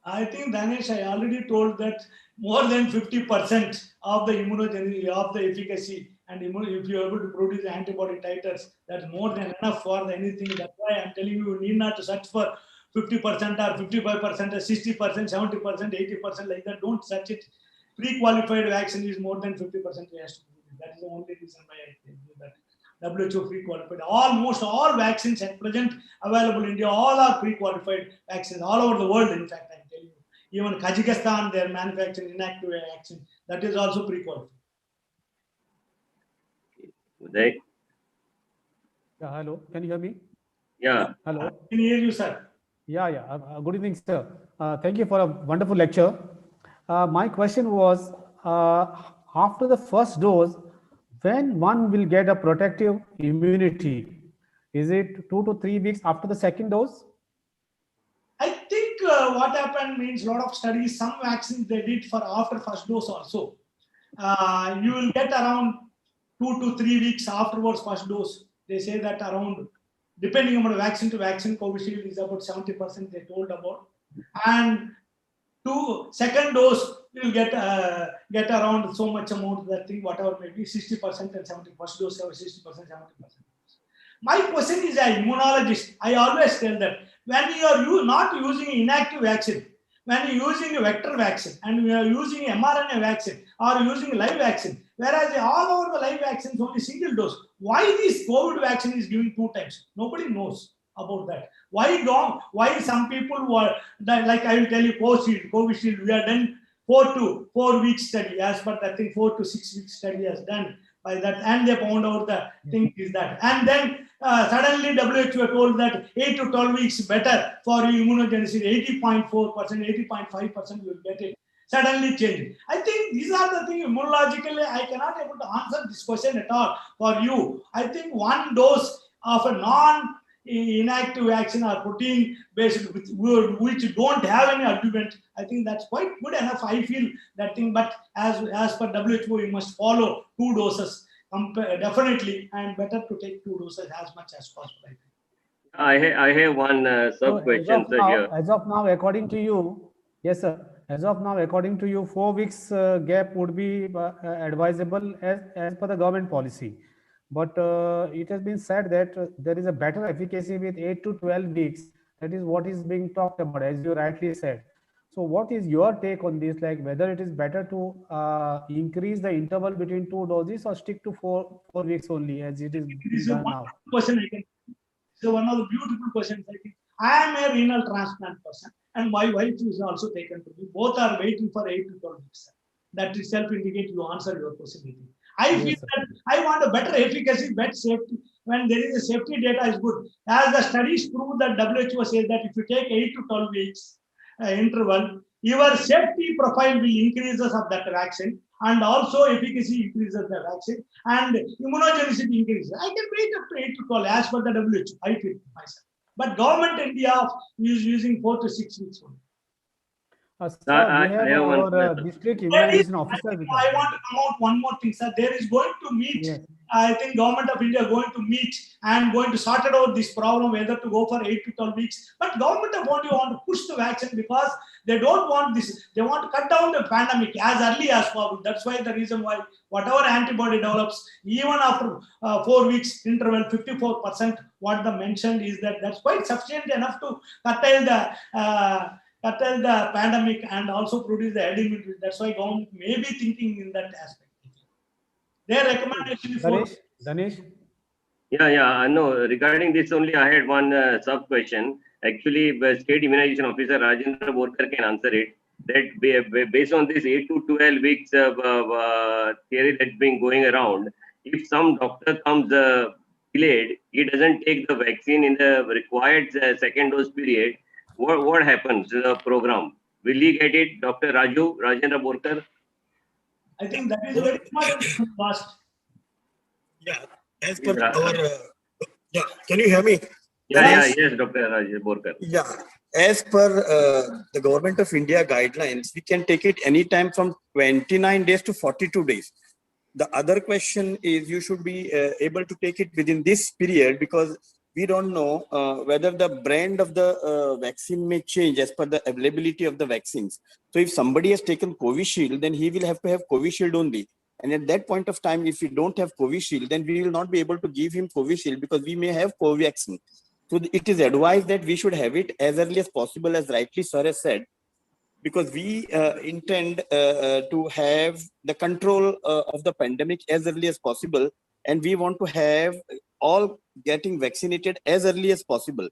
I think, Danish, I already told that more than 50% of the immunogenicity, of the efficacy, and if you are able to produce antibody titers, that's more than enough for anything. That's why I'm telling you, you need not to search for 50% or 55% or 60%, 70%, 80% like that. Don't search it. Pre-qualified vaccine is more than 50% has to be. That is the only reason why I tell you that. WHO pre-qualified. Almost all vaccines at present available in India, all are pre-qualified vaccines all over the world. In fact, I'm telling you, even Kazakhstan, they are manufacturing inactive vaccine. That is also pre-qualified. Uday? Yeah, hello. Can you hear me? Yeah. Hello. Can you hear you, sir? Yeah. Good evening, sir. Thank you for a wonderful lecture. My question was, after the first dose, when one will get a protective immunity? Is it 2 to 3 weeks after the second dose? I think what happened means a lot of studies, some vaccines they did for after first dose also. You will get around 2 to 3 weeks afterwards first dose. They say that around, depending on the vaccine to vaccine, Covishield is about 70% they told about. And second dose, you will get around so much amount of that thing, whatever maybe 60% and 70%. First dose, 60%, 70%. My question is, an immunologist, I always tell that when you are not using inactive vaccine, when you are using a vector vaccine and we are using mRNA vaccine or using live vaccine, whereas all over the live vaccines only single dose, why this COVID vaccine is giving 2 times? Nobody knows about that. Why some people who are, like I will tell you, Covishield, we are done 4 weeks study, as per that thing, 4 to 6 weeks study has done by that, and they found out the thing is that. And then suddenly WHO told that 8 to 12 weeks better for immunogenicity, 80.4%, 80.5% you will get it. Suddenly changed. I think these are the things immunologically, I cannot able to answer this question at all for you. I think 1 dose of a non-inactive vaccine or protein based which don't have any adjuvant, I think that's quite good enough. I feel that thing, but as per WHO, you must follow 2 doses definitely, and better to take 2 doses as much as possible. I have one sub question, sir. As of now, according to you, yes, sir. As of now, according to you, 4 weeks gap would be advisable as per the government policy. But it has been said that there is a better efficacy with 8 to 12 weeks. That is what is being talked about, as you rightly said. So what is your take on this? Like whether it is better to increase the interval between 2 doses or stick to 4 weeks only as it is This being is done one now? question I can. So one of the beautiful questions I think. I am a renal transplant person, and my wife is also taken to me. Both are waiting for 8 to 12 weeks. That itself indicates you answer your question. I Yes, feel sir. that I want a better efficacy, better safety. When there is a safety data is good. As the studies prove that WHO says that if you take 8 to 12 weeks interval, your safety profile will increases of that vaccine, and also efficacy increases the vaccine, and immunogenicity increases. I can wait up to 8 to 12 as per the WHO. I feel myself. But government India is using 4 to 6 weeks only. Sir, we have I have one our question. district There is, immunization officer with I us. want to come out one more thing, sir. There is going to meet. Yes. I think government of India going to meet and going to sort out this problem whether to go for 8 to 12 weeks. But government of India want to push the vaccine because they don't want this. They want to cut down the pandemic as early as possible. That's why the reason why whatever antibody develops, even after 4 weeks interval, 54%. What the mentioned is that that's quite sufficient enough to curtail the pandemic and also produce the herd immunity. That's why government may be thinking in that aspect. Their recommendation is for Danish? Yeah, I know. Regarding this only, I had one sub question. Actually, the State Immunization Officer Rajendra Borkar can answer it. That based on this 8 to 12 weeks theory that's been going around, if some doctor comes delayed, he doesn't take the vaccine in the required second dose period, what happens to the program? Will he get it, Dr. Rajendra Borkar? I think that is a very important cost. Yeah, as per Is Ra- our, yeah, can you hear me? yes, Dr. Rajendra Borkar. Yeah, as per the Government of India guidelines, we can take it anytime from 29 days to 42 days. The other question is you should be able to take it within this period because we don't know whether the brand of the vaccine may change as per the availability of the vaccines. So if somebody has taken Covishield, then he will have to have Covishield only. And at that point of time, if we don't have Covishield, then we will not be able to give him Covishield because we may have Covaxin. So it is advised that we should have it as early as possible, as rightly sir has said, because we intend to have the control of the pandemic as early as possible. And we want to have all getting vaccinated as early as possible.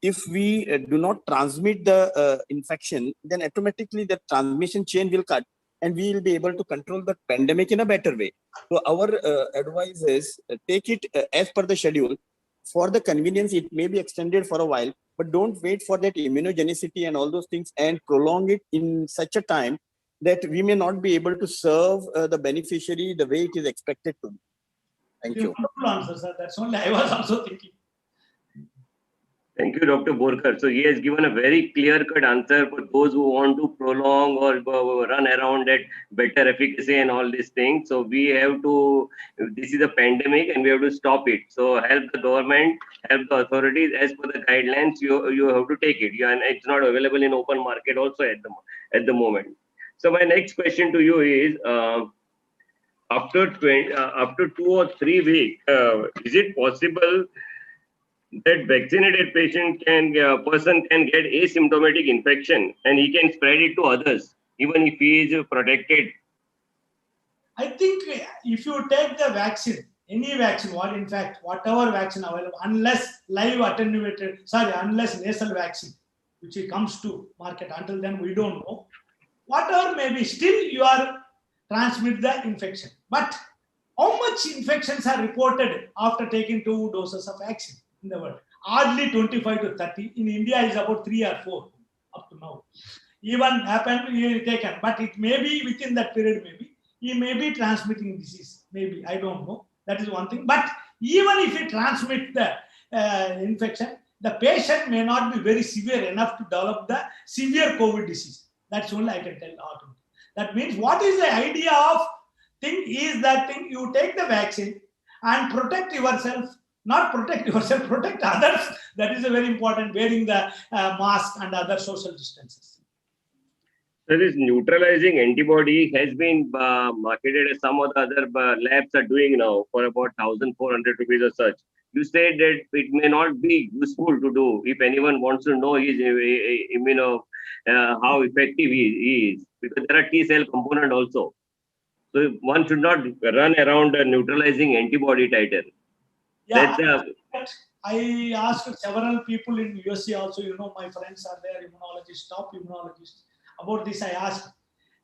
If we do not transmit the infection, then automatically the transmission chain will cut and we will be able to control the pandemic in a better way. So our advice is take it as per the schedule. For the convenience, it may be extended for a while, but don't wait for that immunogenicity and all those things and prolong it in such a time that we may not be able to serve the beneficiary the way it is expected to be. Thank you. Wonderful answer, sir. That's only I was also thinking. Thank you, Dr. Borkar. So he has given a very clear-cut answer for those who want to prolong or run around at better efficacy and all these things. So we have to, this is a pandemic and we have to stop it. So help the government, help the authorities as per the guidelines, you have to take it. And it's not available in open market also at the moment. So my next question to you is, after 2 or 3 weeks, is it possible that vaccinated person can get asymptomatic infection and he can spread it to others even if he is protected? I think if you take the vaccine, any vaccine, whatever vaccine available, unless unless nasal vaccine, which it comes to market, until then we don't know. Whatever may be, still you are transmit the infection. But how much infections are reported after taking 2 doses of vaccine in the world? Hardly 25 to 30. In India, is about 3 or 4 up to now. Even happened, taken, but it may be within that period, maybe. He may be transmitting disease, maybe, I don't know. That is one thing. But even if he transmits the infection, the patient may not be very severe enough to develop the severe COVID disease. That's only I can tell. That means what is the idea of thing is that thing you take the vaccine and protect yourself, not protect yourself, protect others. That is a very important, wearing the mask and other social distances. So this neutralizing antibody has been marketed as some of the other labs are doing now for about 1,400 rupees or such. You said that it may not be useful to do if anyone wants to know his how effective he is, because there are T cell component also. So one should not run around neutralizing antibody titer. Yeah, That's I asked several people in USA also, my friends are there, immunologists, top immunologists. About this, I asked.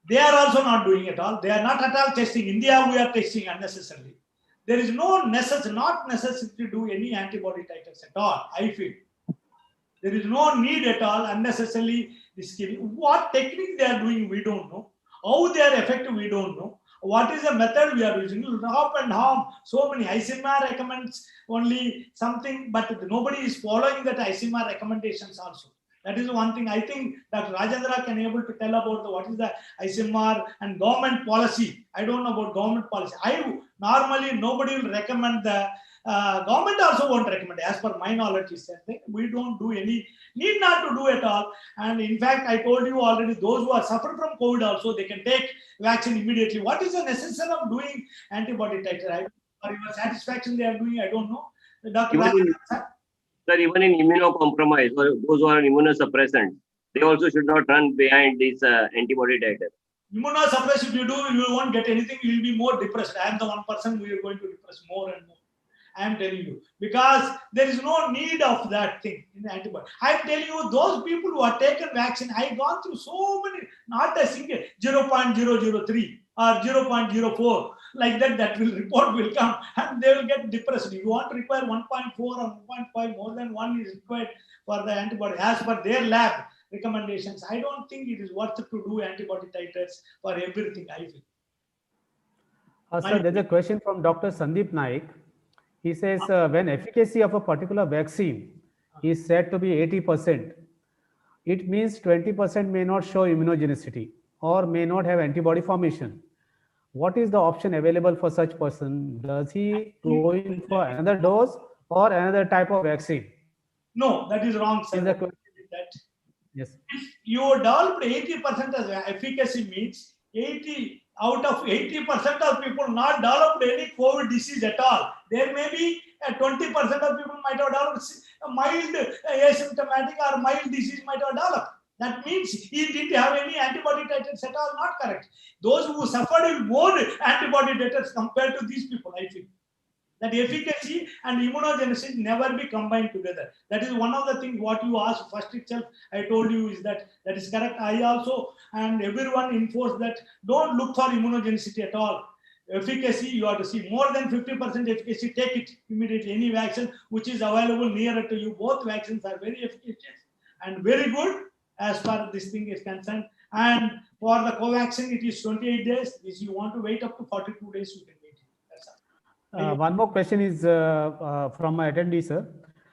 They are also not doing it all. They are not at all testing. India, we are testing unnecessarily. There is not necessity to do any antibody titers at all, I feel. There is no need at all unnecessarily this killing. What technique they are doing, we don't know. How they are effective, we don't know. What is the method we are using? Top and harm. So many. ICMR recommends only something, but nobody is following that ICMR recommendations also. That is one thing I think that Rajendra can able to tell about what is the ICMR and government policy. I don't know about government policy. Normally nobody will recommend the government also won't recommend. As per my knowledge, is that we don't do any need not to do at all. And in fact, I told you already, those who are suffering from COVID also, they can take vaccine immediately. What is the necessity of doing antibody titer? For your satisfaction, they are doing. I don't know. Dr. Sir, even in immunocompromised or those who are immunosuppressant, they also should not run behind this antibody titer. Immunosuppress, if you do, you won't get anything. You will be more depressed. I am the one person who is going to depress more and more. I am telling you, because there is no need of that thing in the antibody. I am telling you, those people who are taken vaccine, I have gone through so many, not a single 0.003 or 0.04 like that report will come and they will get depressed. If you want to require 1.4 or 1.5, more than 1 is required for the antibody as per their lab recommendations. I don't think it is worth to do antibody titers for everything, I feel. Sir, there's a question from Dr. Sandeep Naik. He says, when efficacy of a particular vaccine is said to be 80%, it means 20% may not show immunogenicity or may not have antibody formation. What is the option available for such person? Does he go in for another dose or another type of vaccine? No, that is wrong, sir. Yes. If you developed 80% as efficacy means 80 out of 80% of people not developed any COVID disease at all. There may be 20% of people might have developed a mild asymptomatic or mild disease might have developed. That means he didn't have any antibody titers at all. Not correct. Those who suffered with more antibody titers compared to these people, I feel. That efficacy and immunogenicity never be combined together. That is one of the things what you asked first itself. I told you is that is correct. I also and everyone enforce that don't look for immunogenicity at all. Efficacy, you have to see more than 50% efficacy, take it immediately. Any vaccine which is available nearer to you. Both vaccines are very efficacious and very good as far as this thing is concerned. And for the Covaxin, it is 28 days. If you want to wait up to 42 days, you can wait. One more question is from my attendee, sir.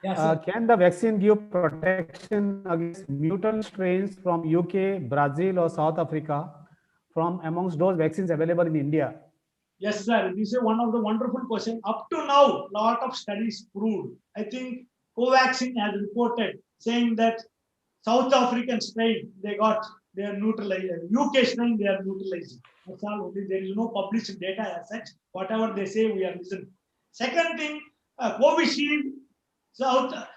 Yes, sir. Can the vaccine give protection against mutant strains from UK, Brazil, or South Africa from amongst those vaccines available in India? Yes, sir. This is one of the wonderful questions. Up to now, lot of studies proved. I think Covaxin has reported saying that South African strain, they are neutralizing. UK strain, they are neutralizing. That's all. Only there is no published data as such. Whatever they say, we are listening. Second thing, Covishield,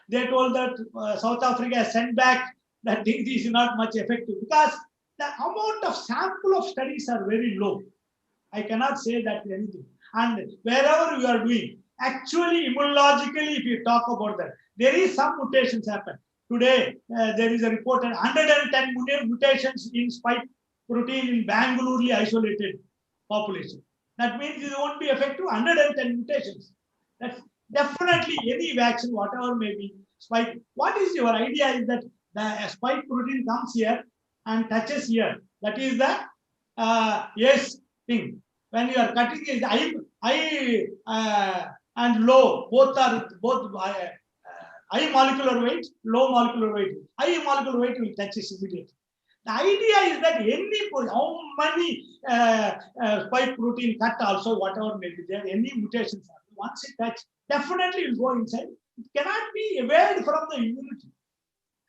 they told that South Africa has sent back that thing is not much effective because the amount of sample of studies are very low. I cannot say that anything. And wherever you are doing, actually immunologically, if you talk about that, there is some mutations happen. Today, there is a reported 110 mutations in spike protein in Bangalore isolated population. That means it won't be effective. 110 mutations. That's definitely any vaccine, whatever may be spike. What is your idea is that the spike protein comes here and touches here. That is the yes thing. When you are cutting it, high and low, both high molecular weight, low molecular weight. High molecular weight will touch it immediately. The idea is that how many spike protein cut also, whatever may be there, any mutations, once it touch, definitely it will go inside. It cannot be evaded from the immunity.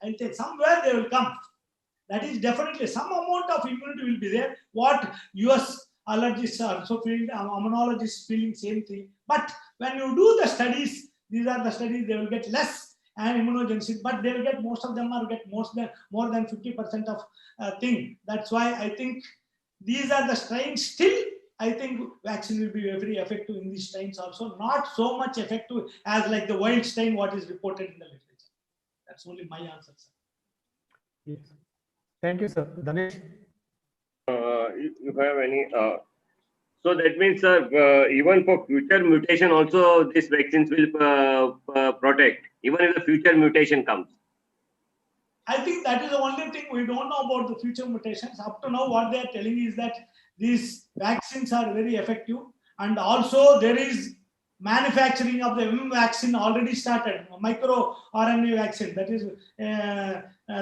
I'll say somewhere they will come. That is definitely some amount of immunity will be there. What US allergists are also feeling, immunologists feeling same thing. But when you do the studies, these are the studies, they will get less and immunogenicity, but they'll get, most of them are get more than 50% of thing. That's why I think these are the strains. Still, I think vaccine will be very effective in these strains also. Not so much effective as like the wild strain, what is reported in the literature. That's only my answer, sir. Yes. Thank you, sir. Danesh? You have any? So that means, even for future mutation, also these vaccines will protect, even if the future mutation comes. I think that is the only thing we don't know about the future mutations. Up to now, what they are telling is that these vaccines are very effective, and also there is manufacturing of the vaccine already started. Micro RNA vaccine, that is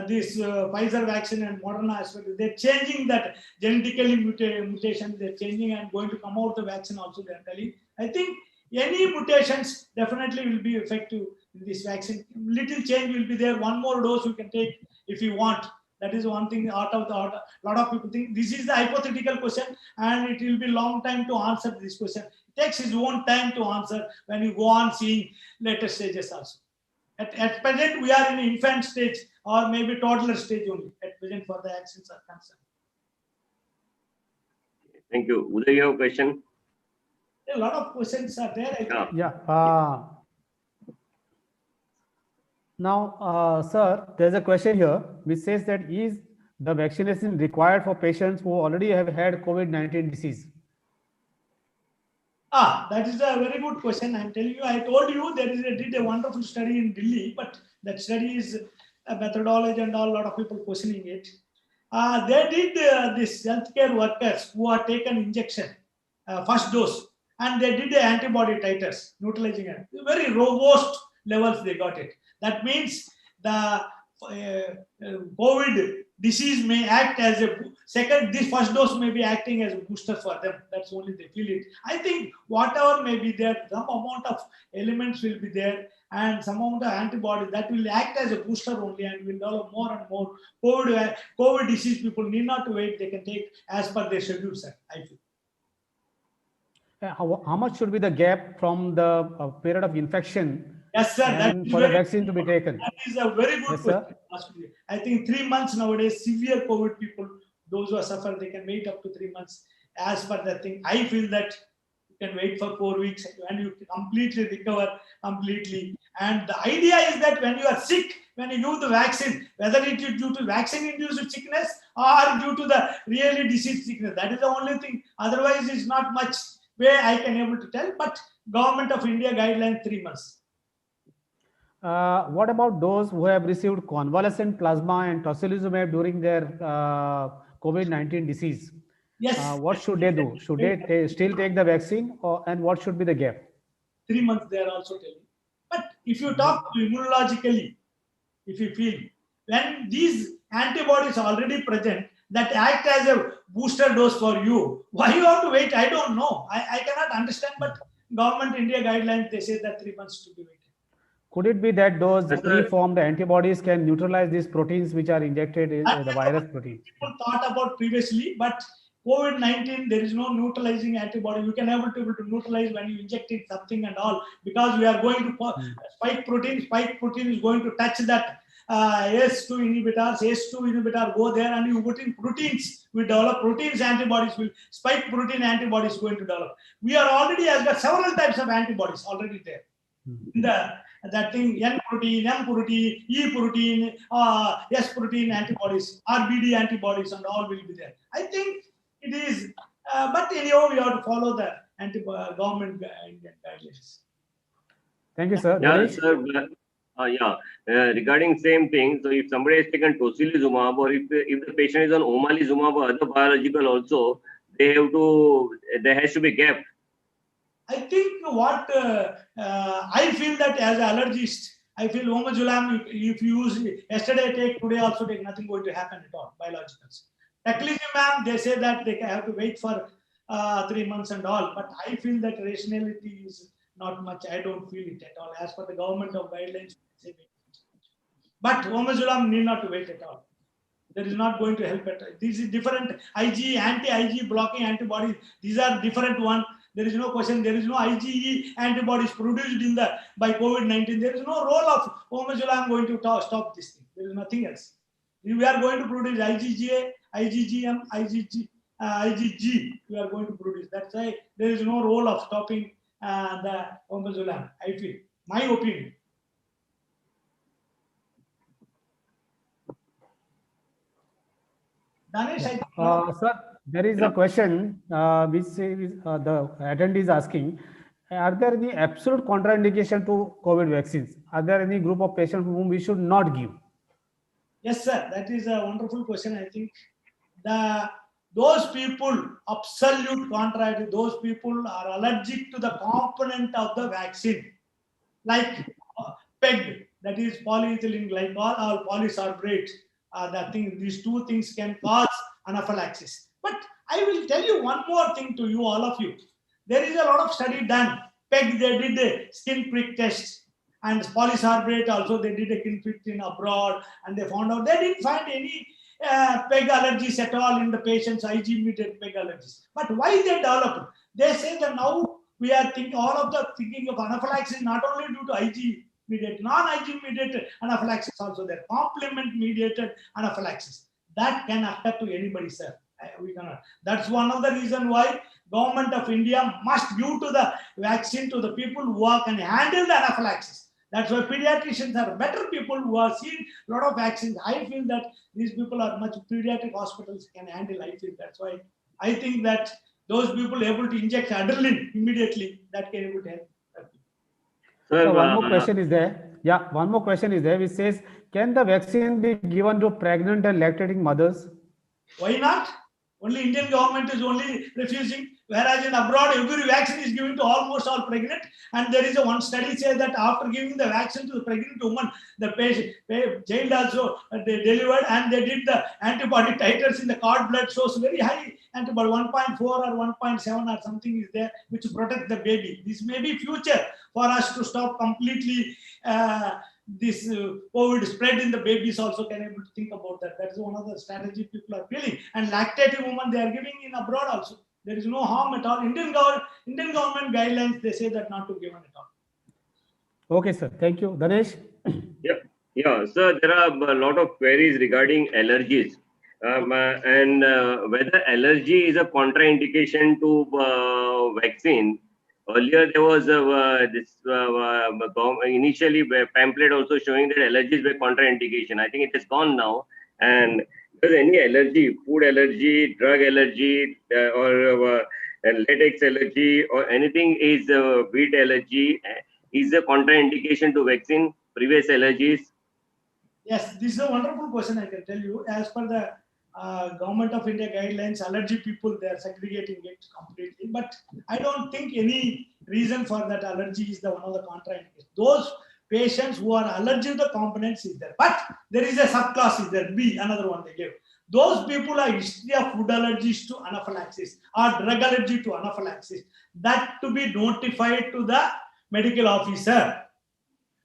this Pfizer vaccine and Moderna as well. They're changing that genetically mutation. They're changing and going to come out the vaccine also. They are telling. I think any mutations definitely will be effective in this vaccine. Little change will be there. One more dose you can take if you want. That is one thing out of the order. A lot of people think this is the hypothetical question, and it will be long time to answer this question. It takes its own time to answer when you go on seeing later stages also. At present, we are in infant stage or maybe toddler stage only at present for the vaccines are concerned. Thank you. Uday, you have a question? A lot of questions are there. I think. Yeah. Now, sir, there's a question here which says that is the vaccination required for patients who already have had COVID-19 disease? That is a very good question. I'm telling you, I told you did a wonderful study in Delhi, but that study is a methodology and all, a lot of people questioning it. They did this healthcare workers who are taken injection, first dose, and they did the antibody titers, neutralizing it. Very robust levels they got it. That means the COVID disease may act as a this first dose may be acting as a booster for them. That's only they feel it. I think whatever may be there, some amount of elements will be there and some amount of antibodies that will act as a booster only and will develop more and more. COVID disease people need not to wait. They can take as per their schedule, sir, I feel. How much should be the gap from the period of infection? Yes, sir. And for the vaccine to be taken? That is a very good question. I think 3 months nowadays, severe COVID people, those who are suffering, they can wait up to 3 months. As per that thing, I feel that you can wait for 4 weeks and you completely recover completely. And the idea is that when you are sick, when you give the vaccine, whether it is due to vaccine-induced sickness or due to the really disease sickness, that is the only thing. Otherwise, it's not much way I can able to tell. But Government of India guideline 3 months. What about those who have received convalescent plasma and tocilizumab during their COVID-19 disease? Yes. What should they do? Should they still take the vaccine, and what should be the gap? 3 months they are also telling. But if you talk immunologically, if you feel, when these antibodies are already present, that act as a booster dose for you, why you have to wait? I don't know. I cannot understand, but Government India guidelines, they say that 3 months to be waited. Could it be that those preformed antibodies can neutralize these proteins which are injected in the virus protein? People thought about previously, but COVID-19, there is no neutralizing antibody. You can able to neutralize when you injected something and all, because we are going to spike protein. Spike protein is going to touch that ACE2 inhibitors. ACE2 inhibitor go there and you put in proteins. We develop proteins antibodies. Will spike protein antibodies going to develop. We are already has got several types of antibodies already there. In that thing, N protein, M protein, E protein, S protein antibodies, RBD antibodies, and all will be there. I think it is, but anyhow, we have to follow the government guidelines. Thank you, sir. Yeah, sir. Regarding same thing, so if somebody has taken tocilizumab, or if the patient is on omalizumab or other biological also, there has to be gap. I think what I feel that as an allergist, I feel Omazulam, if you use yesterday take, today also take, nothing going to happen at all, biologicals. Teclisumab, they say that they have to wait for 3 months and all, but I feel that rationality is not much. I don't feel it at all. As per the government of guidelines, but Omazulam need not to wait at all. There is not going to help at all. These is different IG, anti-IG blocking antibodies. These are different one. There is no question. There is no IgE antibodies produced in the by COVID-19. There is no role of Omezollam going to stop this thing. There is nothing else. We are going to produce IgGA, IgGM, IgG. We are going to produce. That's why there is no role of stopping the Omezollam. I feel, my opinion. Danesh, I think Sir, there is a question which says, the attendee is asking, are there any absolute contraindication to COVID vaccines? Are there any group of patients whom we should not give? yes, sir. That is a wonderful question. I think those people, absolute contrary, those people are allergic to the component of the vaccine, like PEG, that is polyethylene glycol or polysorbate. These two things can cause anaphylaxis. But I will tell you one more thing to you, all of you. There is a lot of study done. PEG, they did a skin prick test, and polysorbate also they did a skin prick in abroad, and they found out they didn't find any PEG allergies at all in the patients, Ig-mediated PEG allergies. But why they developed? They say that now we are thinking of anaphylaxis not only due to Ig-mediated, non-Ig-mediated anaphylaxis also there, complement-mediated anaphylaxis. That can occur to anybody, sir. We cannot. That's one of the reasons why Government of India must give to the vaccine to the people who can handle the anaphylaxis. That's why pediatricians are better people who are seen a lot of vaccines. I feel that these people are much pediatric hospitals can handle. I feel that's why I think that those people able to inject adrenaline immediately, that can able to help. So one more question is there. Yeah, one more question is there which says, can the vaccine be given to pregnant and lactating mothers? Why not? Only Indian government is only refusing, whereas in abroad every vaccine is given to almost all pregnant. And there is one study says that after giving the vaccine to the pregnant woman, the child also they delivered, and they did the antibody titers in the cord blood shows very high antibody, 1.4 or 1.7 or something is there, which protect the baby. This may be future for us to stop completely this COVID spread in the babies also can able to think about that. That is one of the strategy people are feeling. And lactating women, they are giving in abroad also. There is no harm at all. Indian government guidelines, they say that not to give at all. Okay, sir. Thank you. Danesh? Yeah. So there are a lot of queries regarding allergies. And whether allergy is a contraindication to vaccine. Earlier, there was initially a pamphlet also showing that allergies were contraindication. I think it is gone now. And if there's any allergy, food allergy, drug allergy, or latex allergy, or anything is wheat allergy, is a contraindication to vaccine, previous allergies? Yes, this is a wonderful question, I can tell you. As per the Government of India guidelines, allergy people, they are segregating it completely. But I don't think any reason for that allergy is the one of the contraindications. Those patients who are allergic to the components is there. But there is a subclass is there, B, another one they give. Those people are history of food allergies to anaphylaxis or drug allergy to anaphylaxis. That to be notified to the medical officer.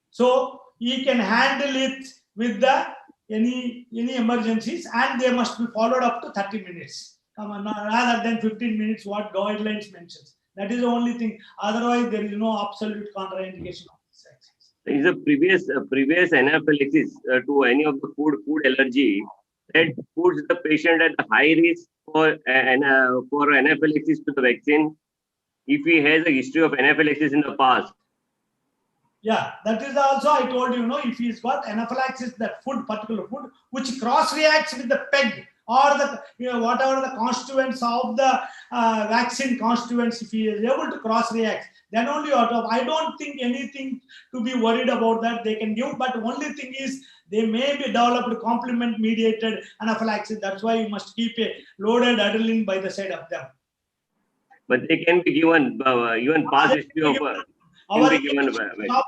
So he can handle it with the any emergencies, and they must be followed up to 30 minutes. Come on, rather than 15 minutes, what guidelines mentions. That is the only thing. Otherwise, there is no absolute contraindication of this vaccine. Is a previous anaphylaxis to any of the food allergy that puts the patient at a high risk for anaphylaxis to the vaccine if he has a history of anaphylaxis in the past? Yeah, that is also I told you, if he's got anaphylaxis, that particular food, which cross reacts with the PEG or the whatever the constituents of the vaccine constituents, if he is able to cross react, then only out of. I don't think anything to be worried about that they can give, but only thing is they may be developed complement mediated anaphylaxis. That's why you must keep a loaded adrenaline by the side of them. But they can be given even past history of. Stop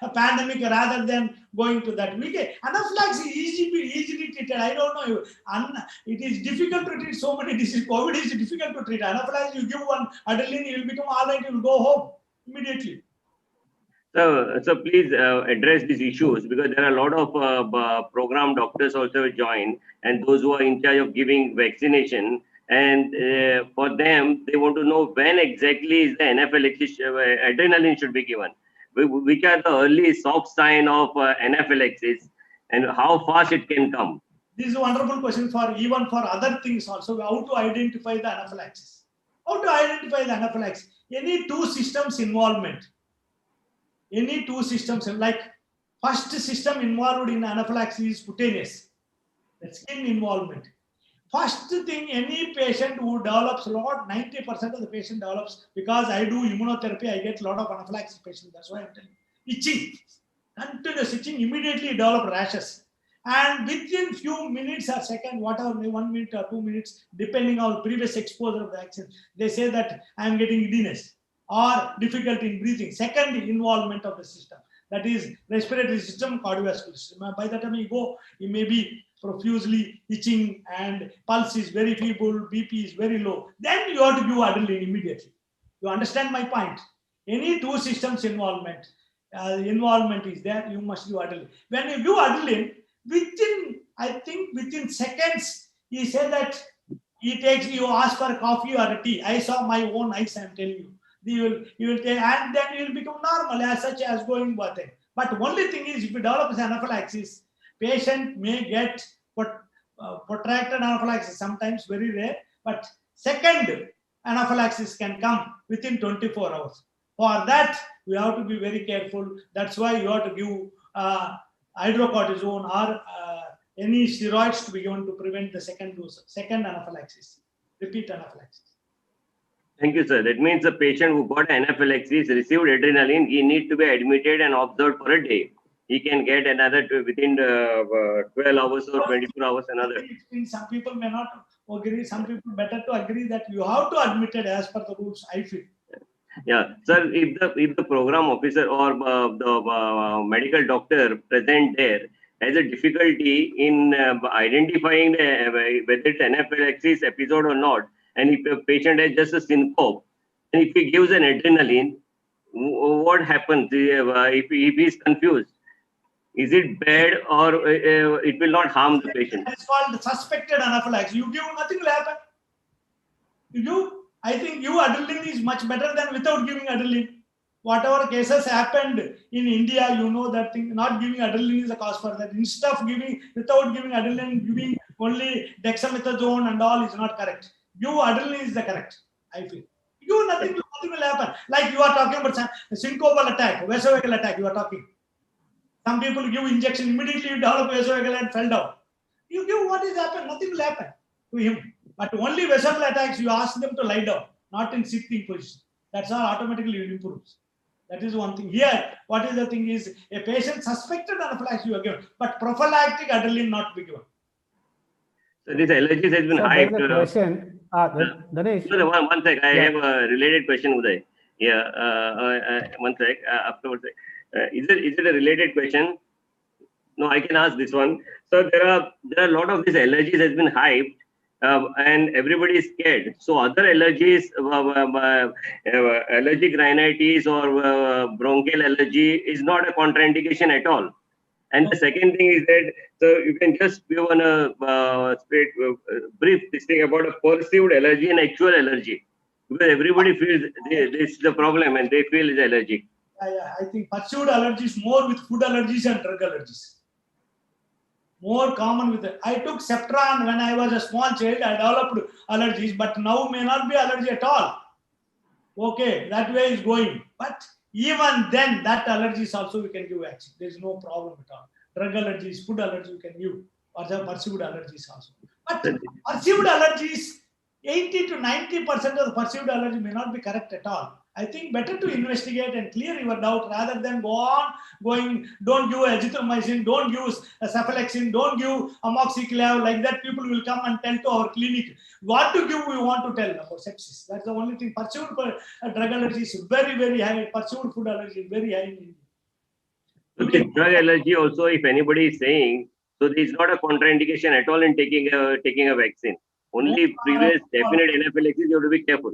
the pandemic rather than going to that. Anaphylaxis is easily treated. I don't know. It is difficult to treat so many diseases. COVID is difficult to treat. Anaphylaxis, you give one adrenaline, you will become all right. You will go home immediately. So please address these issues, because there are a lot of program doctors also join, and those who are in charge of giving vaccination, and for them, they want to know when exactly is the anaphylaxis, adrenaline should be given. Which are the early soft sign of anaphylaxis, and how fast it can come? This is a wonderful question for even for other things also. How to identify the anaphylaxis? How to identify the anaphylaxis? Any two systems involvement. Any two systems, like first system involved in anaphylaxis is cutaneous, the skin involvement. First thing, any patient who develops a lot, 90% of the patient develops, because I do immunotherapy, I get a lot of anaphylaxis patients. That's why I'm telling you. Itching, continuous itching, immediately develop rashes. And within few minutes or second, whatever, 1 minute or 2 minutes, depending on previous exposure of the vaccine, they say that I am getting giddiness or difficulty in breathing. Second involvement of the system, that is respiratory system, cardiovascular system. By the time you go, you may be profusely itching and pulse is very feeble, BP is very low. Then you have to give adrenaline immediately. You understand my point? Any two systems involvement is there, you must give adrenaline. When you give adrenaline, within seconds, he said that you ask for coffee or tea. I saw my own eyes, I'm telling you. You will take, and then you will become normal as such as going water. But only thing is, if you develop anaphylaxis, patient may get protracted anaphylaxis, sometimes very rare, but second anaphylaxis can come within 24 hours. For that, we have to be very careful. That's why you have to give hydrocortisone or any steroids to be given to prevent the second anaphylaxis, repeat anaphylaxis. Thank you, sir. That means the patient who got anaphylaxis received adrenaline. He needs to be admitted and observed for a day. He can get another within 12 hours or 24 hours another. Some people may not agree. Some people better to agree that you have to admit it as per the rules, I feel. Yeah, sir. If the program officer or the medical doctor present there has a difficulty in identifying whether it's anaphylaxis episode or not, and if a patient has just a syncope, and if he gives an adrenaline, what happens if he is confused? Is it bad or it will not harm the patient? It's called suspected anaphylaxis. You give, nothing will happen. I think adrenaline is much better than without giving adrenaline. Whatever cases happened in India, you know that thing. Not giving adrenaline is a cause for that. Instead of without giving adrenaline, giving only dexamethasone and all is not correct. Give adrenaline is the correct, I feel. Nothing will happen. Like you are talking about syncopal attack, vasovagal attack, you are talking. Some people give injection, immediately you develop vasovagal and fell down. You give what is happened, nothing will happen to him. But only vasovagal attacks, you ask them to lie down, not in sitting position. That's how automatically it improves. That is one thing. Here, what is the thing is, a patient suspected anaphylaxis you are given, but prophylactic adrenaline not to be given. So this allergies has been hyped. Question, Danesh. No, one sec. I have a related question, Uday. Yeah, one sec. Afterwards, is it a related question? No, I can ask this one. So there are a lot of these allergies has been hyped, and everybody is scared. So other allergies, allergic rhinitis or bronchial allergy is not a contraindication at all. And the second thing is that, so you can just give on a brief this thing about a perceived allergy and actual allergy, because everybody feels this is the problem and they feel it's allergic. I think perceived allergies more with food allergies and drug allergies. More common with it. I took Septran when I was a small child. I developed allergies, but now may not be allergy at all. Okay, that way is going. But even then, that allergies also we can give vaccine. There is no problem at all. Drug allergies, food allergies we can give, or the perceived allergies also. But perceived allergies, 80 to 90% of the perceived allergy may not be correct at all. I think better to investigate and clear your doubt rather than don't give azithromycin, don't give cephalexin, don't give amoxiclav. Like that, people will come and tell to our clinic what to give. We want to tell about sepsis. That's the only thing. Perceived drug allergy is very, very high. Perceived food allergy is very high in India. Okay, drug allergy also, if anybody is saying, so there is not a contraindication at all in taking a vaccine. Only previous definite anaphylaxis, you have to be careful.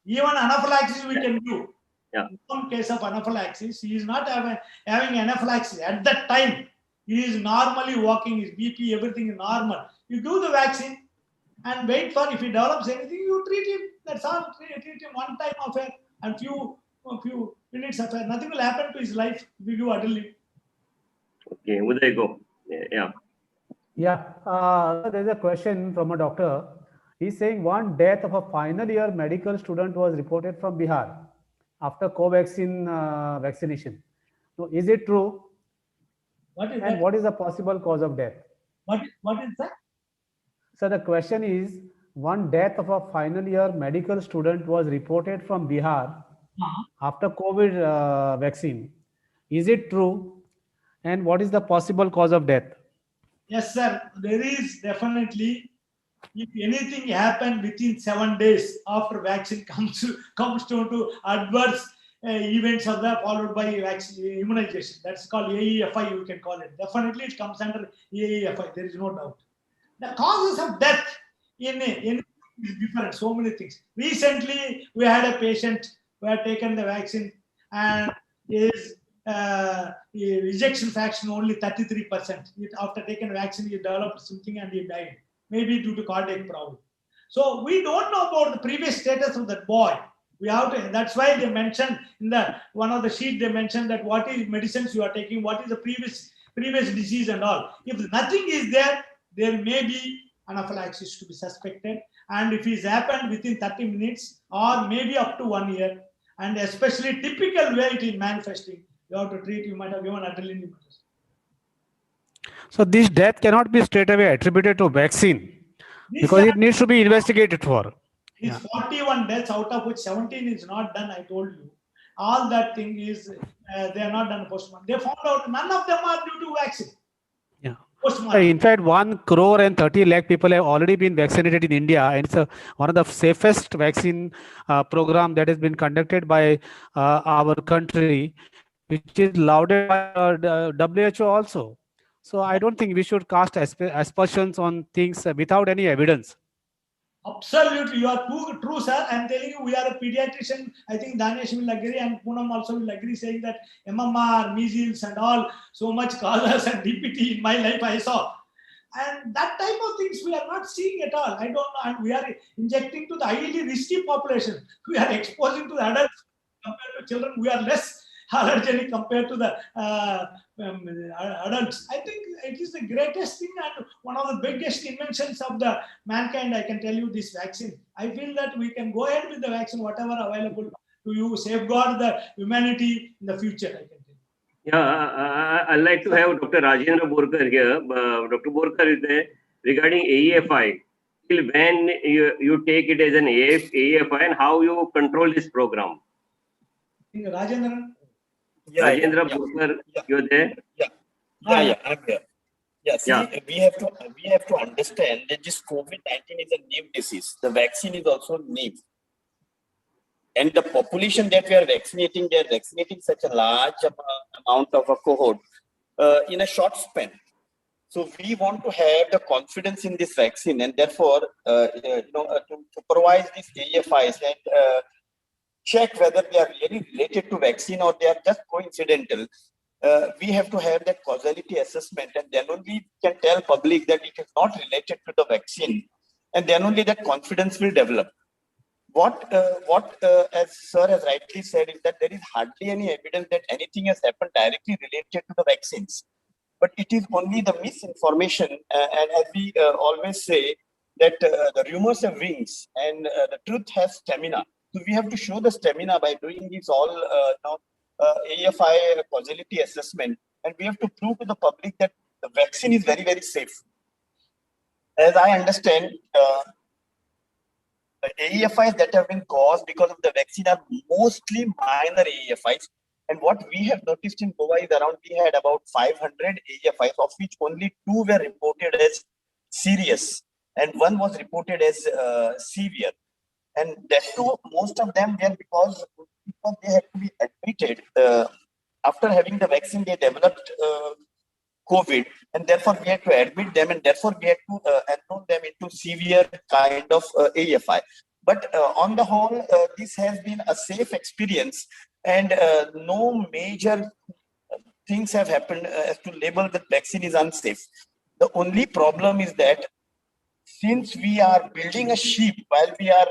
Even anaphylaxis we can do. Yeah. In some case of anaphylaxis, he is not having anaphylaxis at that time. He is normally walking, his BP, everything is normal. You give the vaccine, and wait for, if he develops anything, you treat him. That's all. Treat him one time affair and few minutes affair. Nothing will happen to his life if you do adrenaline. Okay, Uday, go. Yeah. Yeah, there's a question from a doctor. He's saying one death of a final year medical student was reported from Bihar after Covaxin vaccination. So is it true? What is And that? what is the possible cause of death? What is that? So the question is, one death of a final year medical student was reported from Bihar after COVID vaccine. Is it true? And what is the possible cause of death? Yes, sir. There is definitely. If anything happened within 7 days after vaccine comes down to adverse events of that followed by vaccine immunization. That's called AEFI. You can call it. Definitely, it comes under AEFI. There is no doubt. The causes of death in is different. So many things. Recently, we had a patient who had taken the vaccine and his ejection fraction only 33%. After taking vaccine, he developed something and he died. Maybe due to cardiac problem. So we don't know about the previous status of that boy. We have to. That's why they mentioned in the one of the sheet. They mentioned that what is medicines you are taking, what is the previous disease and all. If nothing is there, there may be anaphylaxis to be suspected. And if it's happened within 30 minutes or maybe up to 1 year, and especially typical way it is manifesting, you have to treat. You might have given adrenaline. So this death cannot be straight away attributed to vaccine because it needs to be investigated for. It's 41 deaths, out of which 17 is not done. I told you. All that thing is they are not done postmortem. They found out none of them are due to vaccine. Yeah. Postmortem. In fact, 1,30,00,000 people have already been vaccinated in India, and it's one of the safest vaccine program that has been conducted by our country, which is lauded by WHO also. So I don't think we should cast aspersions on things without any evidence. Absolutely, you are true, sir. I'm telling you, we are a pediatrician. I think Danesh will agree, and Poonam also will agree, saying that MMR, measles, and all, so much causes and DPT in my life I saw. And that type of things we are not seeing at all. I don't know. And we are injecting to the highly risky population. We are exposing to the adults compared to children. We are less allergenic compared to the adults. I think it is the greatest thing and one of the biggest inventions of the mankind. I can tell you this vaccine. I feel that we can go ahead with the vaccine, whatever available to you, safeguard the humanity in the future. I can tell you. Yeah, I'd like to have Dr. Rajendra Borkar here. Dr. Borkar is there regarding AEFI. Till when you take it as an AEFI and how you control this program? Rajendra? Yeah, Rajendra Borkar, you're there? Yeah, I'm here. Yes, we have to understand that this COVID-19 is a new disease. The vaccine is also new. And the population that we are vaccinating, they are vaccinating such a large amount of a cohort in a short span. So we want to have the confidence in this vaccine, and therefore, to supervise these AEFIs and check whether they are really related to vaccine or they are just coincidental. We have to have that causality assessment, and then only we can tell public that it is not related to the vaccine, and then only that confidence will develop. What as sir has rightly said, is that there is hardly any evidence that anything has happened directly related to the vaccines, but it is only the misinformation. And as we always say, that the rumors have wings and the truth has stamina. So we have to show the stamina by doing this all AEFI causality assessment, and we have to prove to the public that the vaccine is very, very safe. As I understand, the AEFIs that have been caused because of the vaccine are mostly minor AEFIs. And what we have noticed in Goa is around we had about 500 AEFIs, of which only 2 were reported as serious and 1 was reported as severe. And that too, most of them were because they had to be admitted. After having the vaccine, they developed COVID, and therefore we had to admit them, and therefore we had to enroll them into severe kind of AEFI. But on the whole, this has been a safe experience, and no major things have happened as to label that vaccine is unsafe. The only problem is that since we are building a ship while we are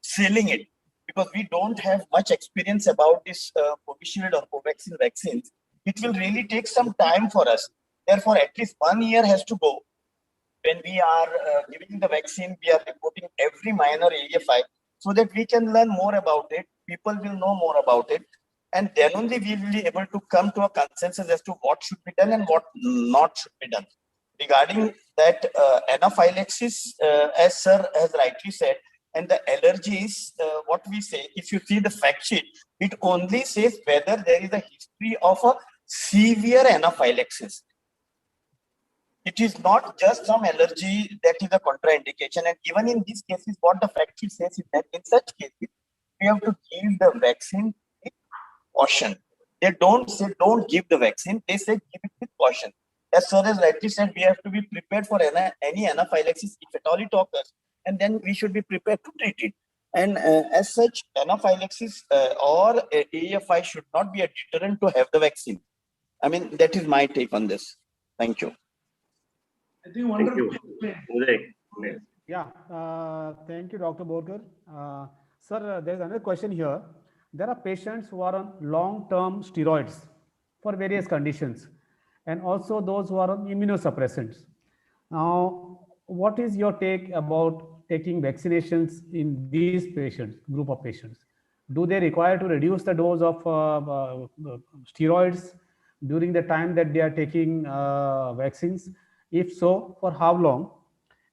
selling it, because we don't have much experience about this Covishield or Covaxin vaccines, it will really take some time for us. Therefore, at least 1 year has to go. When we are giving the vaccine, we are reporting every minor AFI so that we can learn more about it. People will know more about it. And then only we will be able to come to a consensus as to what should be done and what not should be done. Regarding that anaphylaxis, as sir has rightly said, and the allergies, what we say, if you see the fact sheet, it only says whether there is a history of a severe anaphylaxis. It is not just some allergy that is a contraindication. And even in these cases, what the fact sheet says is that in such cases, we have to give the vaccine with caution. They don't say don't give the vaccine, they say give it with caution. As sir has rightly said, we have to be prepared for any anaphylaxis if at all it occurs, and then we should be prepared to treat it. And as such, anaphylaxis or AFI should not be a deterrent to have the vaccine. I mean, that is my take on this. Thank you. I think wonderful. Yeah, thank you, Dr. Borkar. Sir, there's another question here. There are patients who are on long-term steroids for various conditions, and also those who are on immunosuppressants. Now, what is your take about taking vaccinations in these patients, group of patients? Do they require to reduce the dose of steroids during the time that they are taking vaccines? If so, for how long?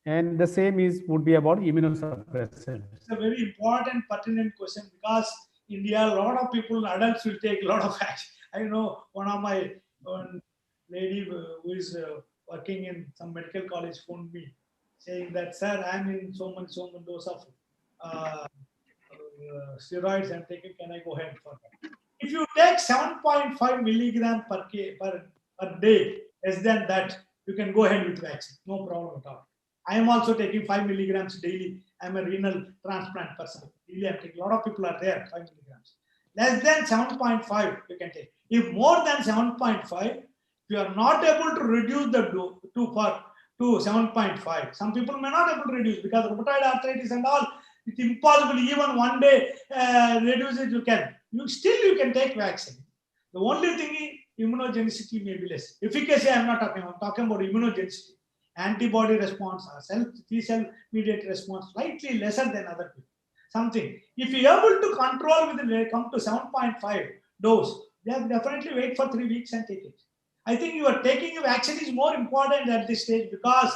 And the same would be about immunosuppressants. It's a very important, pertinent question because India, a lot of people, adults will take a lot of action. I know one of my lady who is working in some medical college phoned me saying that, sir, I'm in so much dose of steroids I'm taking, can I go ahead for that? If you take 7.5 milligram per day, less than that, you can go ahead with vaccine, no problem at all. I am also taking 5 milligrams daily. I'm a renal transplant person. Daily I'm taking, a lot of people are there, 5 milligrams. Less than 7.5, you can take. If more than 7.5, you are not able to reduce the to 7.5. Some people may not able to reduce because rheumatoid arthritis and all, it's impossible. Even one day reduce it, you can. You can take vaccine. The only thing is immunogenicity may be less. Efficacy I'm not talking about. I'm talking about immunogenicity. Antibody response or T-cell mediated response slightly lesser than other people. Something. If you are able to control when they come to 7.5 dose, then definitely wait for 3 weeks and take it. I think you are taking a vaccine is more important at this stage because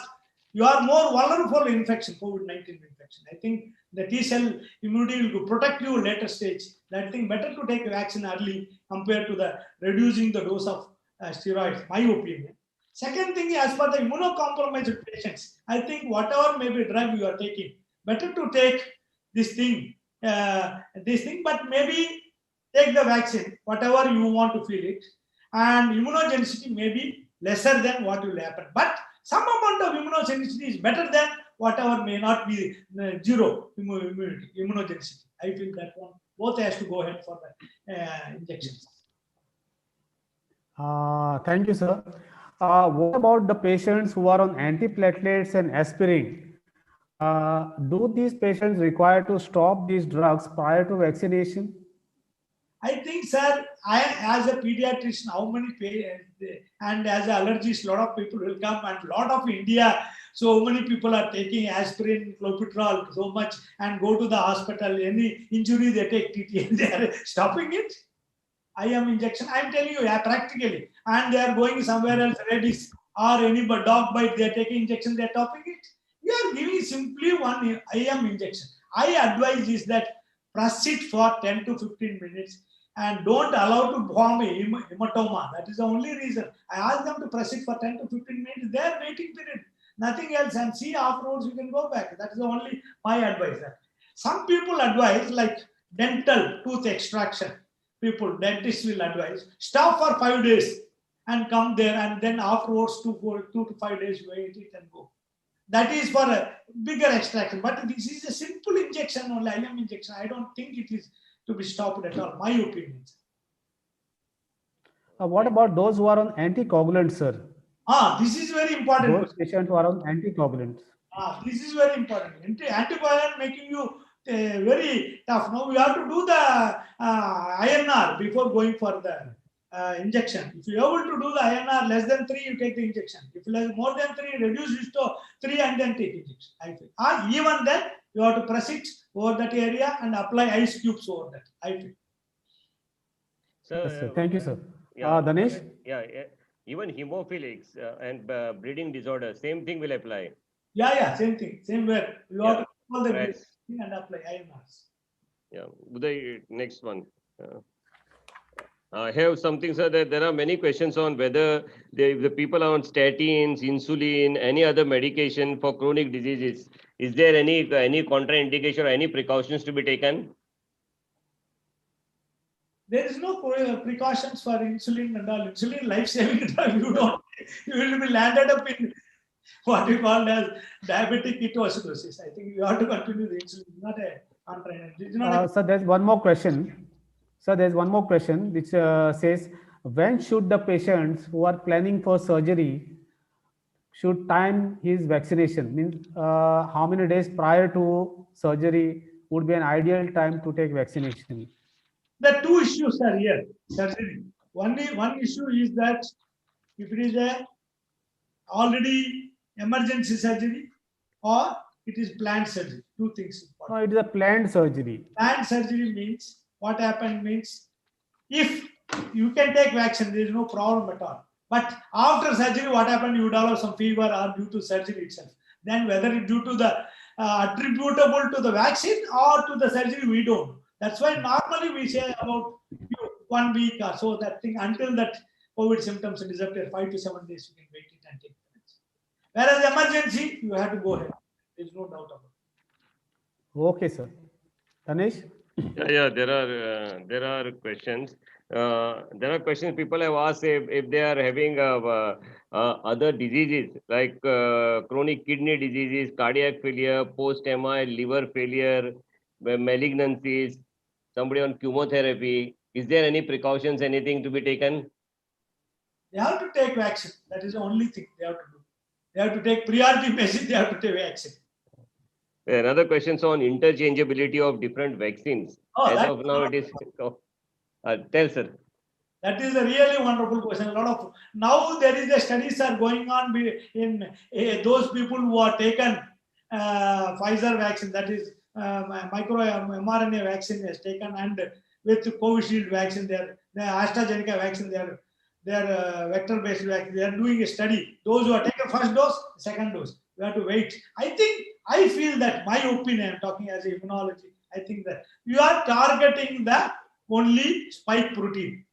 you are more vulnerable for infection, COVID-19 infection. I think the T-cell immunity will protect you later stage. That thing better to take a vaccine early compared to the reducing the dose of steroids, my opinion. Second thing, as per the immunocompromised patients, I think whatever maybe drug you are taking, better to take this thing, but maybe take the vaccine, whatever you want to feel it, and immunogenicity may be lesser than what will happen. But some amount of immunogenicity is better than whatever may not be zero immunogenicity. I feel that one both has to go ahead for the injections. Thank you, sir. What about the patients who are on antiplatelets and aspirin? Do these patients require to stop these drugs prior to vaccination? I think, sir, I as a pediatrician, how many patients, and as an allergist, a lot of people will come, and a lot of India, so many people are taking aspirin, clopidogrel so much, and go to the hospital. Any injury they take TT, and they are stopping it. IM injection, I'm telling you, yeah, practically, and they are going somewhere else, rabies or any dog bite, they are taking injection, they are stopping it. You are giving simply one IM injection. I advise is that press it for 10 to 15 minutes and don't allow to form a hematoma. That is the only reason. I ask them to press it for 10 to 15 minutes, their waiting period, nothing else, and see afterwards you can go back. That is the only my advice. Some people advise like dental tooth extraction. People, dentists will advise, stop for 5 days and come there, and then afterwards 2 to 5 days wait it and go. That is for a bigger extraction. But this is a simple injection, only IM injection. I don't think it is to be stopped at all, my opinion. What about those who are on anticoagulants, sir? This is very important. Those patients who are on anticoagulants. This is very important. Antibiotic making you very tough. Now you have to do the INR before going for the injection. If you are able to do the INR less than 3, you take the injection. If you have more than 3, reduce it to 3 and then take injection. I feel. Even then, you have to press it over that area and apply ice cubes over that. I feel. Yes, sir. Thank you, sir. Yeah, Danesh? yeah, even hemophilics and bleeding disorder, same thing will apply. Yeah, same thing. Same way. You have to call the Right. and apply INRs. Yeah, Uday, next one. I have something, sir, that there are many questions on whether the people are on statins, insulin, any other medication for chronic diseases. Is there any contraindication or any precautions to be taken? There is no precautions for insulin and all. Insulin life-saving drug. You will be landed up in what we call as diabetic ketoacidosis. I think you have to continue the insulin. It's not a contraindication. Sir, there's one more question. Sir, there's one more question which says, when should the patients who are planning for surgery should time his vaccination? Means how many days prior to surgery would be an ideal time to take vaccination? The two issues are here. Surgery. One issue is that if it is a already emergency surgery or it is planned surgery. Two things important. No, it is a planned surgery. Planned surgery means what happened means if you can take vaccine, there is no problem at all. But after surgery, what happened? You develop some fever or due to surgery itself. Then whether it's due to the attributable to the vaccine or to the surgery, we don't. That's why normally we say about 1 week or so that thing until that COVID symptoms disappear. 5 to 7 days you can wait it and take the vaccine. Whereas emergency, you have to go ahead. There is no doubt about it. Okay, sir. Danesh? Yeah, there are questions. There are questions people have asked if they are having other diseases like chronic kidney diseases, cardiac failure, post-MI, liver failure, malignancies, somebody on chemotherapy. Is there any precautions, anything to be taken? They have to take vaccine. That is the only thing they have to do. They have to take priority basis. They have to take vaccine. Another question on interchangeability of different vaccines. As of now, it is. Tell, sir. That is a really wonderful question. Now there is a studies are going on in those people who are taken Pfizer vaccine, that is micro mRNA vaccine is taken, and with Covishield vaccine, the AstraZeneca vaccine, their vector-based vaccine, they are doing a study. Those who are taken first dose, second dose, we have to wait. I feel that my opinion, I'm talking as a immunology, I think that you are targeting the only spike protein.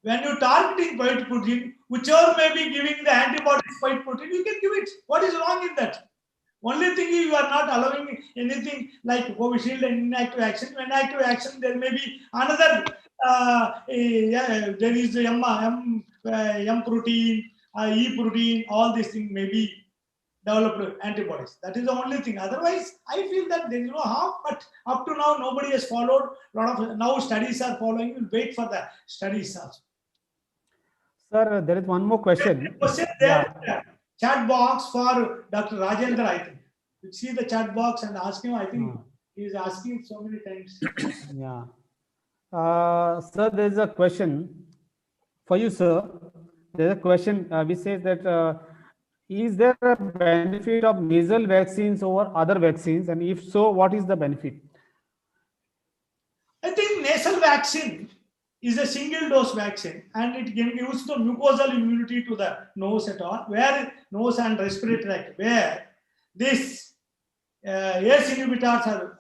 When you targeting spike protein, whichever may be giving the antibody spike protein, you can give it. What is wrong in that? Only thing is you are not allowing anything like Covishield and inactive action. When active action, there may be another. There is M protein, E protein. All these things may be developed antibodies. That is the only thing. Otherwise, I feel that there is no harm. But up to now, nobody has followed. Now studies are following. We'll wait for the studies also. Sir, there is one more question. Chat box for Dr. Rajendra, I think. You see the chat box and ask him. I think he is asking so many times. Yeah. Sir, there is a question for you, sir. There is a question which says that is there a benefit of nasal vaccines over other vaccines? And if so, what is the benefit? I think nasal vaccine is a single dose vaccine and it can use the mucosal immunity to the nose at all, where nose and respiratory tract, where this ACE inhibitors are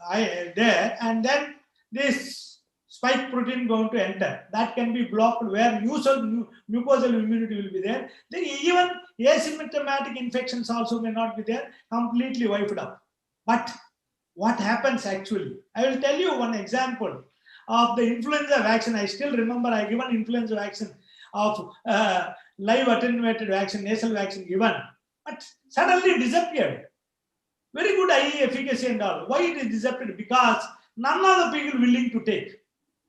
there, and then this spike protein going to enter. That can be blocked where mucosal immunity will be there. Then even asymptomatic infections also may not be there, completely wiped out. But what happens actually? I will tell you one example of the influenza vaccine. I still remember I given influenza vaccine of live attenuated vaccine, nasal vaccine given, but suddenly disappeared. Very good IE efficacy and all. Why it is disappeared? Because none of the people willing to take.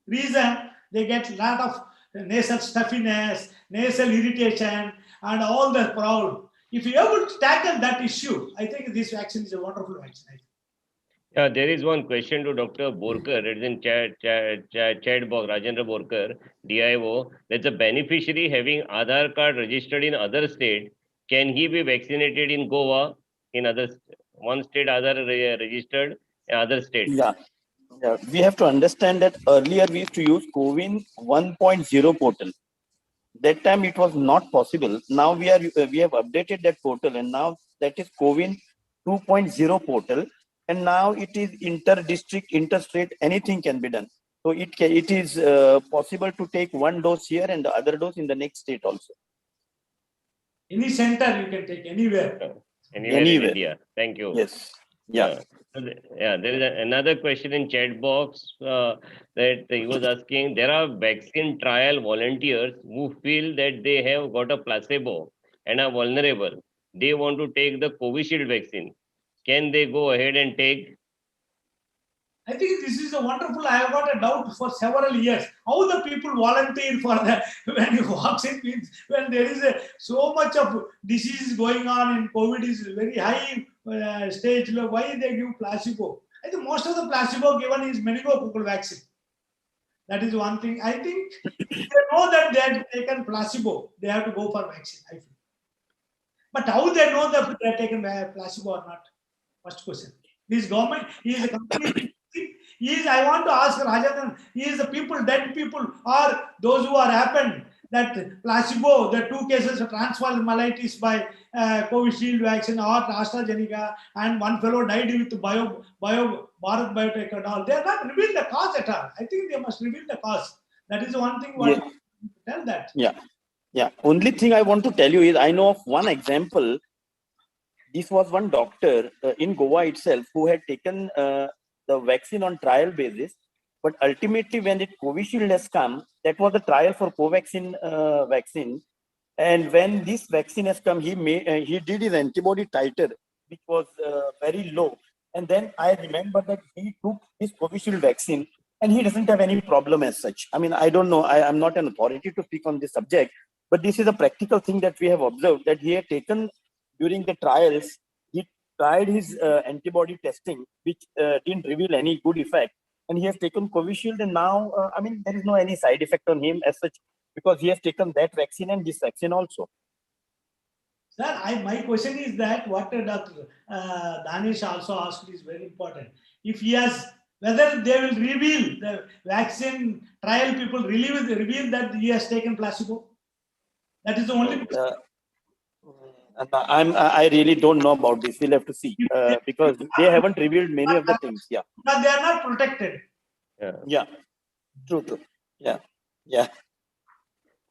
Reason, they get a lot of nasal stuffiness, nasal irritation, and all the problem. If you are able to tackle that issue, I think this vaccine is a wonderful vaccine. There is one question to Dr. Borkar. It's in chat box. Rajendra Borkar, DIO. That's a beneficiary having Aadhaar card registered in other state. Can he be vaccinated in Goa? In one state Aadhaar registered, other state. Yeah. We have to understand that earlier we used to use CoWIN 1.0 portal. That time it was not possible. Now we have updated that portal, and now that is CoWIN 2.0 portal. And now it is inter-district, inter-state, anything can be done. So it is possible to take one dose here and the other dose in the next state also. Any center you can take anywhere. Anywhere in India. Thank you. Yes. Yeah. There is another question in chat box that he was asking. There are vaccine trial volunteers who feel that they have got a placebo and are vulnerable. They want to take the Covishield vaccine. Can they go ahead and take? I think this is a wonderful. I have got a doubt for several years. How the people volunteer for the when you vaccine means when there is so much of disease going on and COVID is very high stage. Why they give placebo? I think most of the placebo given is meningococcal vaccine. That is one thing. I think if they know that they have taken placebo, they have to go for vaccine. I feel. But how they know that they have taken placebo or not? First question. This government is a company. I want to ask Rajendran, is the people, dead people, or those who are happened that placebo, the 2 cases of transfer myelitis by Covishield vaccine or AstraZeneca, and one fellow died with Bharat Biotech and all. They have not revealed the cause at all. I think they must reveal the cause. That is one thing. What tell that. Yeah. Only thing I want to tell you is I know of one example. This was one doctor in Goa itself who had taken the vaccine on trial basis, but ultimately when it Covishield has come, that was the trial for Covaxin vaccine, and when this vaccine has come, he did his antibody titer, which was very low, and then I remember that he took his Covishield vaccine, and he doesn't have any problem as such. I mean, I don't know. I'm not an authority to speak on this subject, but this is a practical thing that we have observed, that he had taken during the trials. Tried his antibody testing, which didn't reveal any good effect, and he has taken Covishield, and now I mean there is no any side effect on him as such because he has taken that vaccine and this vaccine also. Sir, my question is that what Dr. Danish also asked is very important. If he has, whether they will reveal the vaccine trial people reveal that he has taken placebo. That is the only question. I really don't know about this. We'll have to see because they haven't revealed many of the things. Yeah. But they are not protected. Yeah. True. Yeah.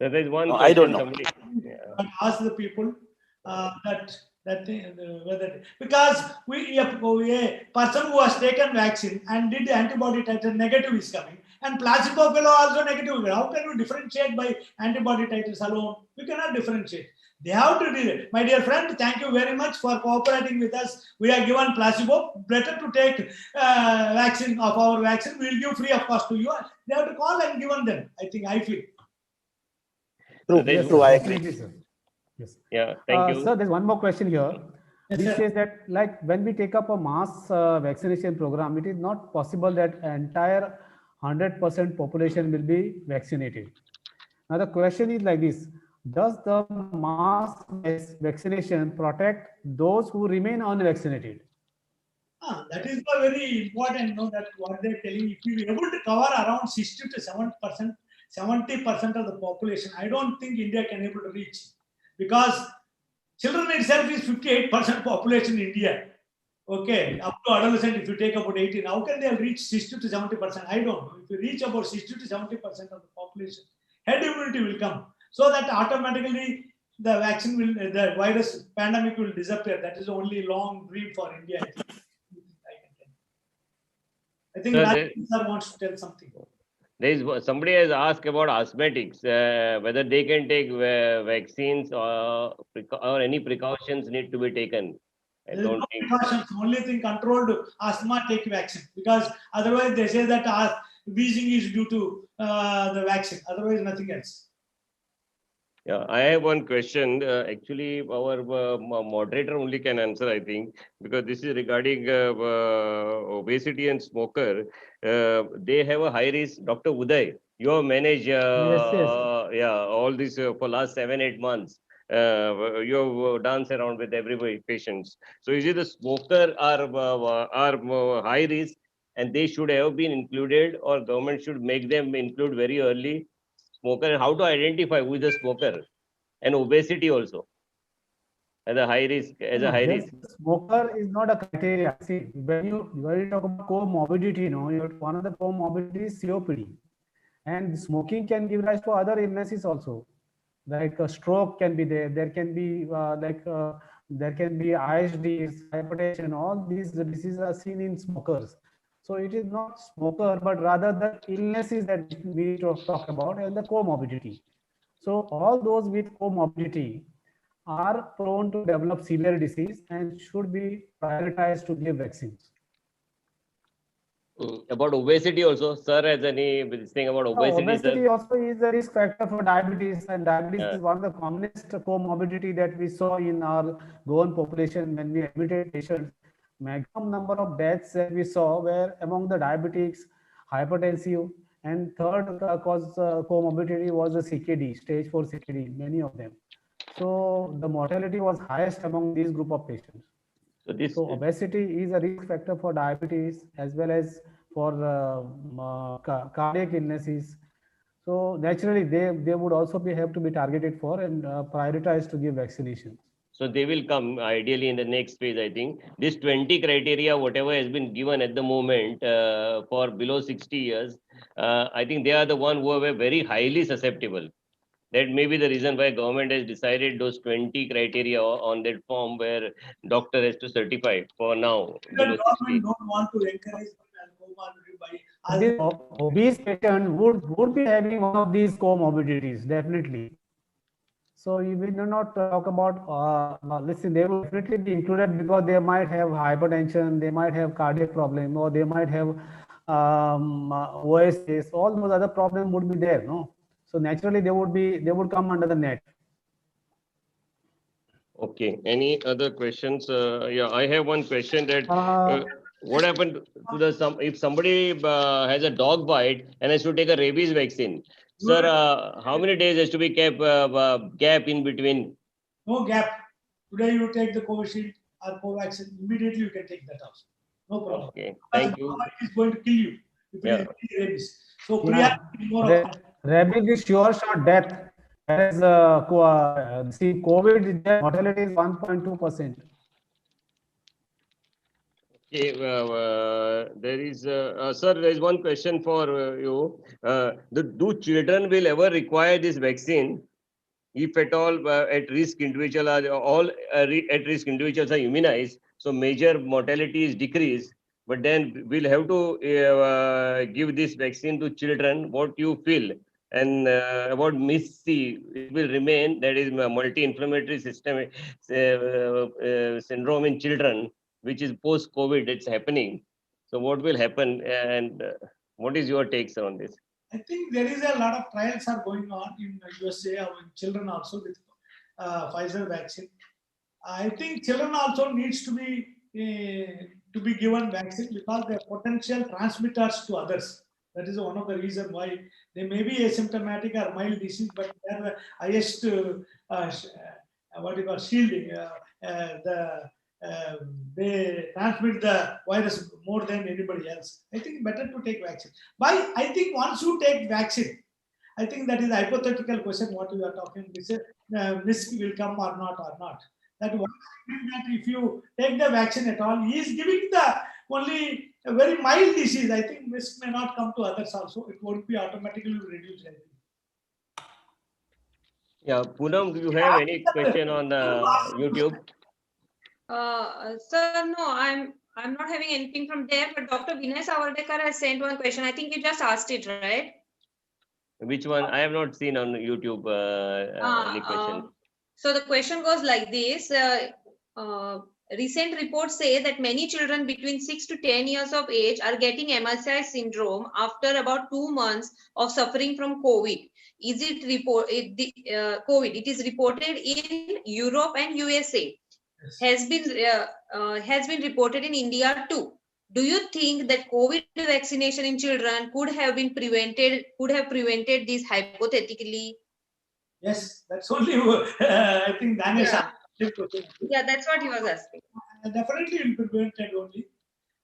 There is one. I don't know. Ask the people whether because a person who has taken vaccine and did the antibody titer negative is coming, and placebo fellow also negative. How can you differentiate by antibody titers alone? We cannot differentiate. They have to do it. My dear friend, thank you very much for cooperating with us. We are given placebo. Better to take vaccine of our vaccine. We will give free of cost to you. They have to call and given them. I feel. True. I agree. Yes. Yeah. Thank you. Sir, there's one more question here. Yes, This sir. says that like when we take up a mass vaccination program, it is not possible that entire 100% population will be vaccinated. Now the question is like this: does the mass vaccination protect those who remain unvaccinated? That is very important. That what they're telling. If we are able to cover around 60 to 70% of the population, I don't think India can able to reach, because children itself is 58% population in India. Okay, up to adolescent, if you take about 18, how can they reach 60 to 70%? I don't know. If you reach about 60 to 70% of the population, herd immunity will come. So that automatically the vaccine will, the virus pandemic will disappear. That is the only long dream for India. I think Rajendran wants to tell something. There is somebody has asked about asthmatics, whether they can take vaccines or any precautions need to be taken. I don't think. Precautions. Only thing, controlled asthma, take vaccine, because otherwise they say that wheezing is due to the vaccine. Otherwise, nothing else. Yeah, I have one question. Actually, our moderator only can answer, I think, because this is regarding obesity and smoker. They have a high risk. Dr. Uday, you have managed, all this for last 7-8 months. You have danced around with everybody, patients. So, is it the smoker are high risk, and they should have been included, or government should make them include very early? Smoker, and how to identify who is a smoker, and obesity also as a high risk, Smoker is not a criteria. See, when you talk about comorbidity, one of the comorbidity is COPD, and smoking can give rise to other illnesses also, like a stroke can be there. There can be there can be ISDs, hypertension. All these diseases are seen in smokers. So it is not smoker, but rather the illnesses that we talk about and the comorbidity. So all those with comorbidity are prone to develop severe disease and should be prioritized to give vaccines. About obesity also, sir has any thing about obesity? Obesity also is a risk factor for diabetes, and diabetes is one of the commonest comorbidity that we saw in our growing population when we admitted patients. Maximum number of deaths that we saw were among the diabetics, hypertensive, and third cause comorbidity was the CKD, stage 4 CKD, many of them. So the mortality was highest among these group of patients. So obesity is a risk factor for diabetes as well as for cardiac illnesses. So naturally, they would also have to be targeted for and prioritized to give vaccinations. So they will come ideally in the next phase, I think. This 20 criteria, whatever has been given at the moment for below 60 years, I think they are the one who are very highly susceptible. That may be the reason why government has decided those 20 criteria on that form where doctor has to certify for now. The government don't want to encourage comorbidity The obese patient would be having one of these comorbidities, definitely. So we will not talk about, listen, they will definitely be included because they might have hypertension, they might have cardiac problem, or they might have OSS, all those other problems would be there, no? So naturally they would come under the net. Okay. Any other questions? Yeah, I have one question that what happened to the if somebody has a dog bite and has to take a rabies vaccine, sir? How many days has to be kept gap in between? No gap. Today you take the Covishield or Covaxin, immediately you can take that also. No problem. Okay. Thank you. It's going to kill you if it is rabies. So rabies is sure shot death. Whereas see, COVID mortality is 1.2%. Okay, there is, sir, there is one question for you. Do children will ever require this vaccine if at all at risk individual are all at risk individuals are immunized? So major mortality is decreased, but then we'll have to give this vaccine to children. What you feel? And about MIS-C, it will remain, that is multi-inflammatory system syndrome in children, which is post-COVID, it's happening. So what will happen, and what is your takes on this? I think there is a lot of trials are going on in USA or in children also with Pfizer vaccine. I think children also needs to be given vaccine because they are potential transmitters to others. That is one of the reasons why they may be asymptomatic or mild disease, but they are the highest shielding. They transmit the virus more than anybody else. I think better to take vaccine. But I think once you take vaccine, I think that is a hypothetical question what we are talking. Risk will come or not. That if you take the vaccine at all, he is giving the only a very mild disease. I think risk may not come to others also. It won't be automatically reduced. I think. Yeah, Poonam, do you have any question on YouTube? Sir, no, I'm not having anything from there, but Dr. Vinay Savardekar has sent one question. I think you just asked it, right? Which one? I have not seen on YouTube any question. So the question goes like this. Recent reports say that many children between 6 to 10 years of age are getting MSI syndrome after about 2 months of suffering from COVID. Is it COVID? It is reported in Europe and USA. Has been reported in India too. Do you think that COVID vaccination in children could have prevented this hypothetically? Yes, that's only, I think Danish. Yeah, that's what he was asking. Definitely will be prevented only.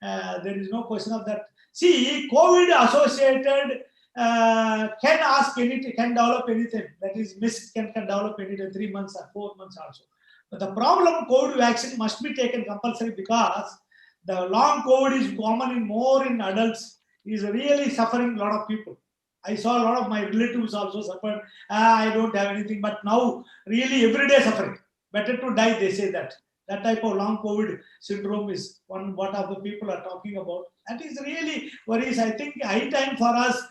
There is no question of that. See, COVID associated can ask anything, can develop anything. That is, missed can develop anything 3 months or 4 months also. But the problem, COVID vaccine must be taken compulsory because the long COVID is common more in adults, is really suffering a lot of people. I saw a lot of my relatives also suffered. I don't have anything, but now really everyday suffering. Better to die, they say that. That type of long COVID syndrome is what of the people are talking about. That is really worries. I think high time for us,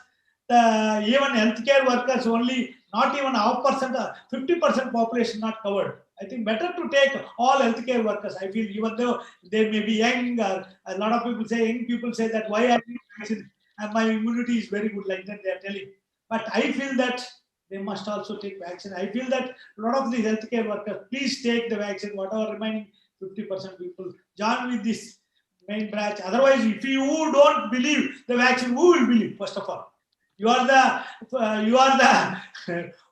even healthcare workers only, not even 0.5%, 50% population not covered. I think better to take all healthcare workers. I feel even though they may be young, a lot of people say, young people say that why I need vaccine and my immunity is very good, like that they are telling. But I feel that they must also take vaccine. I feel that a lot of these healthcare workers, please take the vaccine, whatever remaining 50% people, join with this main branch. Otherwise, if you don't believe the vaccine, who will believe, first of all? You are the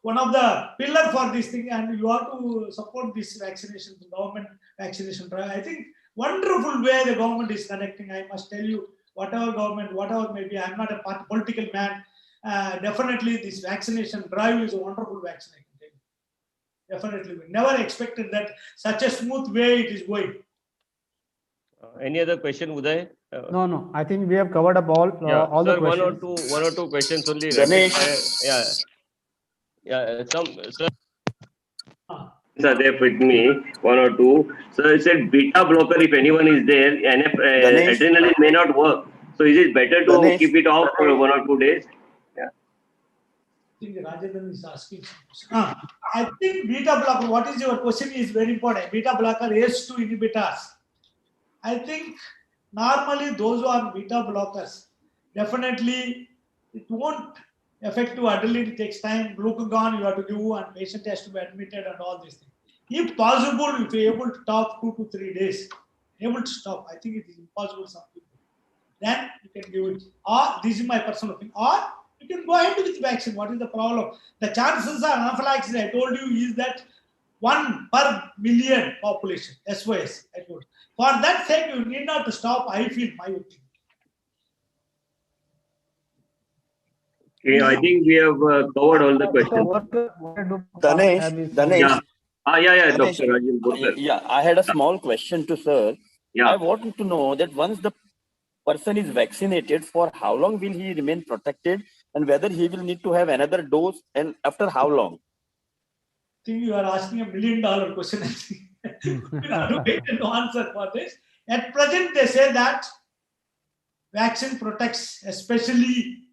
one of the pillar for this thing, and you have to support this vaccination, the government vaccination drive. I think wonderful way the government is conducting. I must tell you, whatever government, whatever maybe, I'm not a political man. Definitely, this vaccination drive is a wonderful vaccine. I can tell you. Definitely, we never expected that such a smooth way it is going. Any other question, Uday? No. I think we have covered up all the sir, questions. one or two questions only. Ganesh. Some sir. Are there with me, one or two. So I said beta blocker, if anyone is there, and if adrenaline may not work. So is it better to keep it off for 1 or 2 days? Yeah. I think Rajendran is asking. I think beta blocker, what is your question is very important. Beta blocker ACE2 inhibitors. I think normally those who are beta blockers, definitely it won't affect to adrenaline, it takes time, glucagon you have to give and patient has to be admitted and all these things. If possible, if you're able to stop 2 to 3 days, able to stop, I think it is impossible some people. Then you can give it. Or this is my personal opinion. Or you can go ahead with vaccine. What is the problem? The chances of anaphylaxis, I told you, is that 1 per million population. SOS, I told. For that sake, you need not to stop. I feel my opinion. Okay, I think we have covered all the questions. Danesh. Yeah, Dr. Rajan. Yeah, I had a small question to sir. Yeah. I wanted to know that once the person is vaccinated, for how long will he remain protected, and whether he will need to have another dose, and after how long? I think you are asking $1 million question. You have to wait and answer for this. At present, they say that vaccine protects, especially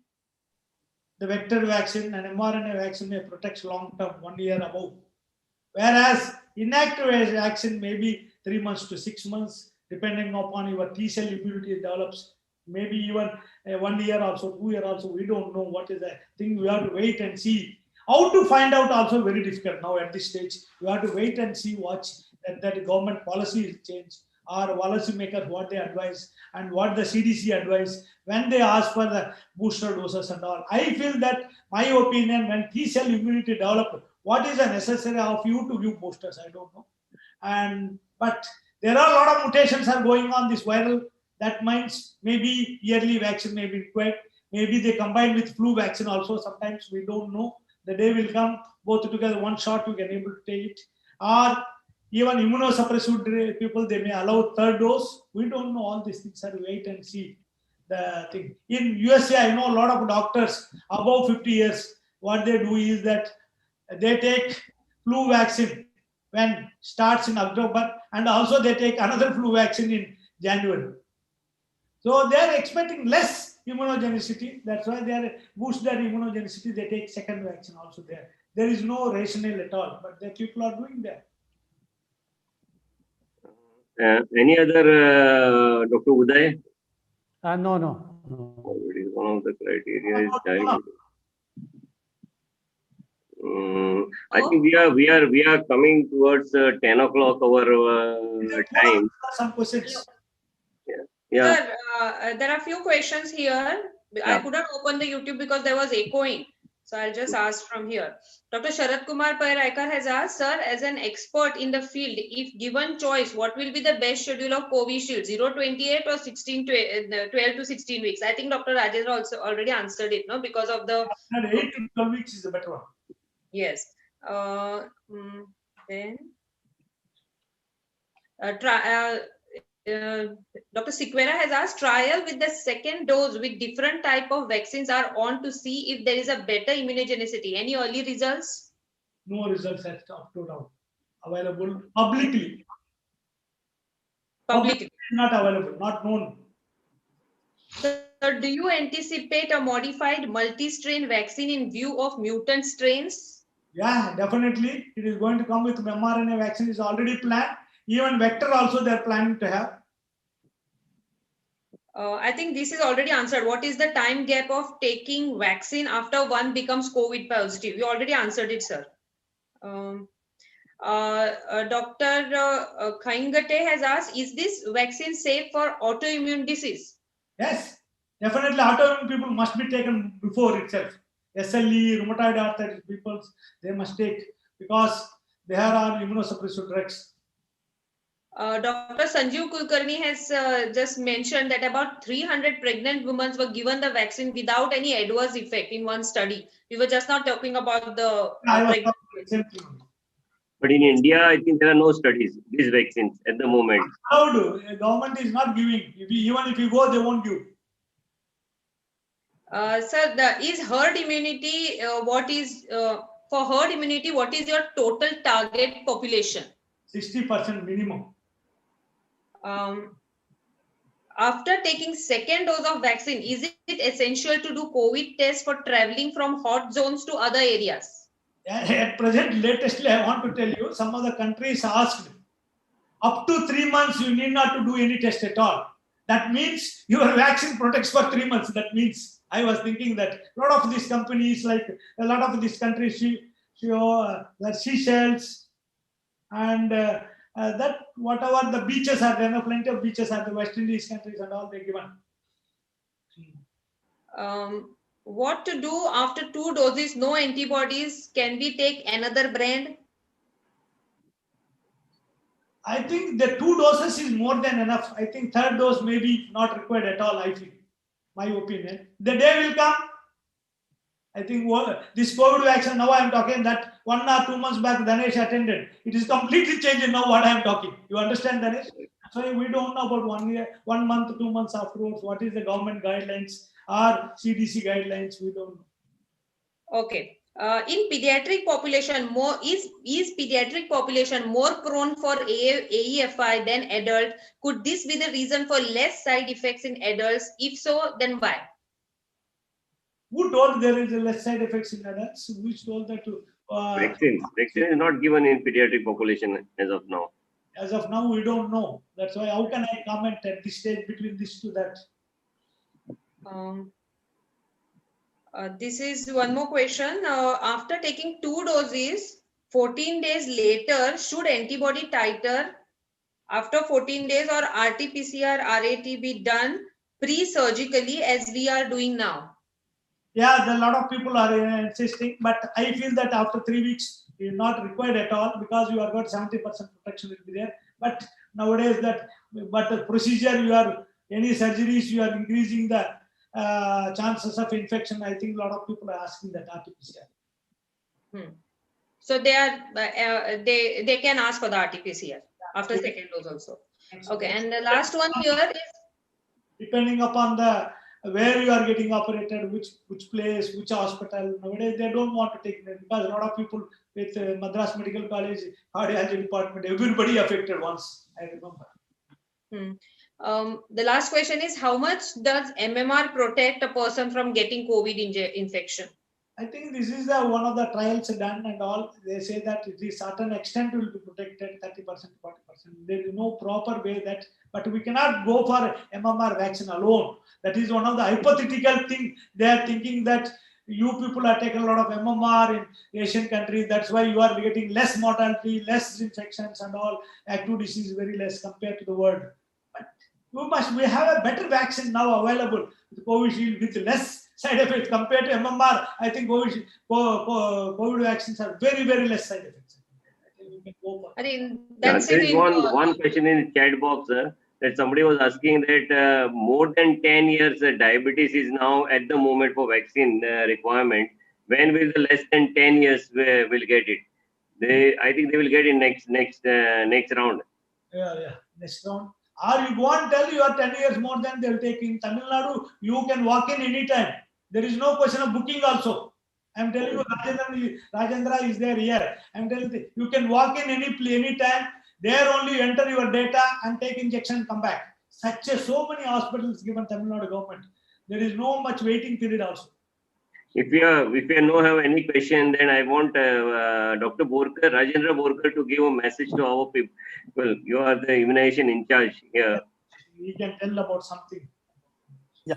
the vector vaccine and mRNA vaccine may protect long term, 1 year above. Whereas inactivated vaccine may be 3 months to 6 months, depending upon your T cell immunity develops. Maybe even 1 year also, 2 years also. We don't know what is the thing. We have to wait and see. How to find out also very difficult now at this stage. You have to wait and see what that government policy is changed, or policy makers what they advise and what the CDC advise when they ask for the booster doses and all. I feel that my opinion, when T cell immunity develops, what is the necessary of you to give boosters? I don't know. But there are a lot of mutations are going on this viral. That means maybe yearly vaccine may be required. Maybe they combine with flu vaccine also. Sometimes we don't know. The day will come, both together, one shot, you can able to take it. Or even immunosuppressive people, they may allow third dose. We don't know all these things. Wait and see the thing. In USA, I know a lot of doctors above 50 years. What they do is that they take flu vaccine when starts in October, and also they take another flu vaccine in January. So they are expecting less immunogenicity. That's why they are boost their immunogenicity. They take second vaccine also there. There is no rationale at all, but the people are doing that. Any other Dr. Uday? No. It is one of the criteria is diabetes. I think we are coming towards 10 o'clock our time. Some questions. Yeah. Sir, there are few questions here. I Yeah. couldn't open the YouTube because there was echoing. So I'll just ask from here. Dr. Sharad Kumar Pairaikar has asked, sir, as an expert in the field, if given choice, what will be the best schedule of Covishield, 0-28 or 12 to 16 weeks? I think Dr. Rajendra also already answered it, no, because of the 8 to 12 weeks is the better one. yes. Then Dr. Sequeira has asked, trial with the second dose with different type of vaccines are on to see if there is a better immunogenicity. Any early results? No results up to now available publicly. Publicly. Not available, not known. So, do you anticipate a modified multi-strain vaccine in view of mutant strains? Yeah, definitely. It is going to come with mRNA vaccine is already planned. Even vector also they are planning to have. I think this is already answered. What is the time gap of taking vaccine after one becomes COVID positive? We already answered it, sir. Dr. Khaingate has asked, is this vaccine safe for autoimmune disease? Yes, definitely autoimmune people must be taken before itself. SLE, rheumatoid arthritis people, they must take because they are immunosuppressive drugs. Dr. Sanjeev Kulkarni has just mentioned that about 300 pregnant women were given the vaccine without any adverse effect in one study. We were just not talking about the pregnant. But in India, I think there are no studies, these vaccines at the moment. How do? The government is not giving. Even if you go, they won't give. Sir, is herd immunity, for herd immunity, what is your total target population? 60% minimum. After taking second dose of vaccine, is it essential to do COVID test for traveling from hot zones to other areas? At present, latestly, I want to tell you, some of the countries asked, up to 3 months, you need not to do any test at all. That means your vaccine protects for 3 months. That means I was thinking that a lot of these companies, like a lot of these countries, the Seychelles and that whatever the beaches are there, plenty of beaches are the West Indies countries and all they given. What to do after 2 doses, no antibodies? Can we take another brand? I think the 2 doses is more than enough. I think 3rd dose may be not required at all, I feel. My opinion. The day will come. I think this COVID vaccine, now I am talking that 1 or 2 months back, Danesh attended. It is completely changed now what I am talking. You understand, Danesh? So we don't know about 1 year, 1 month, 2 months afterwards, what is the government guidelines or CDC guidelines, we don't know. Okay. In pediatric population, is pediatric population more prone for AEFI than adult? Could this be the reason for less side effects in adults? If so, then why? Who told there is less side effects in adults? Which told that to Vaccine is not given in pediatric population as of now. As of now, we don't know. That's why how can I comment at this stage between this to that? This is one more question. After taking 2 doses, 14 days later, should antibody titer after 14 days or RT-PCR, RAT be done pre-surgically as we are doing now? Yeah, a lot of people are insisting, but I feel that after 3 weeks, it is not required at all because you have got 70% protection will be there. But nowadays but the procedure any surgeries, you are increasing the chances of infection. I think a lot of people are asking that RT-PCR. So they are they can ask for the RT-PCR after second dose also. Okay, and the last one here is depending upon where you are getting operated, which place, which hospital. Nowadays they don't want to take it because a lot of people with Madras Medical College cardiology department, everybody affected once. I remember. The last question is, how much does MMR protect a person from getting COVID infection? I think this is one of the trials done and all. They say that the certain extent will be protected, 30%, 40%. There is no proper way but we cannot go for MMR vaccine alone. That is one of the hypothetical thing. They are thinking that you people are taking a lot of MMR in Asian countries. That's why you are getting less mortality, less infections and all. Active disease very less compared to the world. But we have a better vaccine now available with Covishield with less side effects compared to MMR. I think COVID vaccines are very, very less side effects. I think we can go for. I think Yeah, that's there it. is In, one question in the chat box, that somebody was asking that more than 10 years diabetes is now at the moment for vaccine requirement. When will the less than 10 years will get it? I think they will get it next round. Yeah. Next round. Or you go and tell you are 10 years more than they'll take in Tamil Nadu, you can walk in anytime. There is no question of booking also. I'm telling you, Rajendra is there here. I'm telling you, you can walk in any time. There only you enter your data and take injection and come back. So many hospitals given Tamil Nadu government. There is no much waiting period also. If you no have any question, then I want Dr. Borkar, Rajendra Borkar, to give a message to our people. Well, you are the immunization in charge here. We can tell about something. Yeah,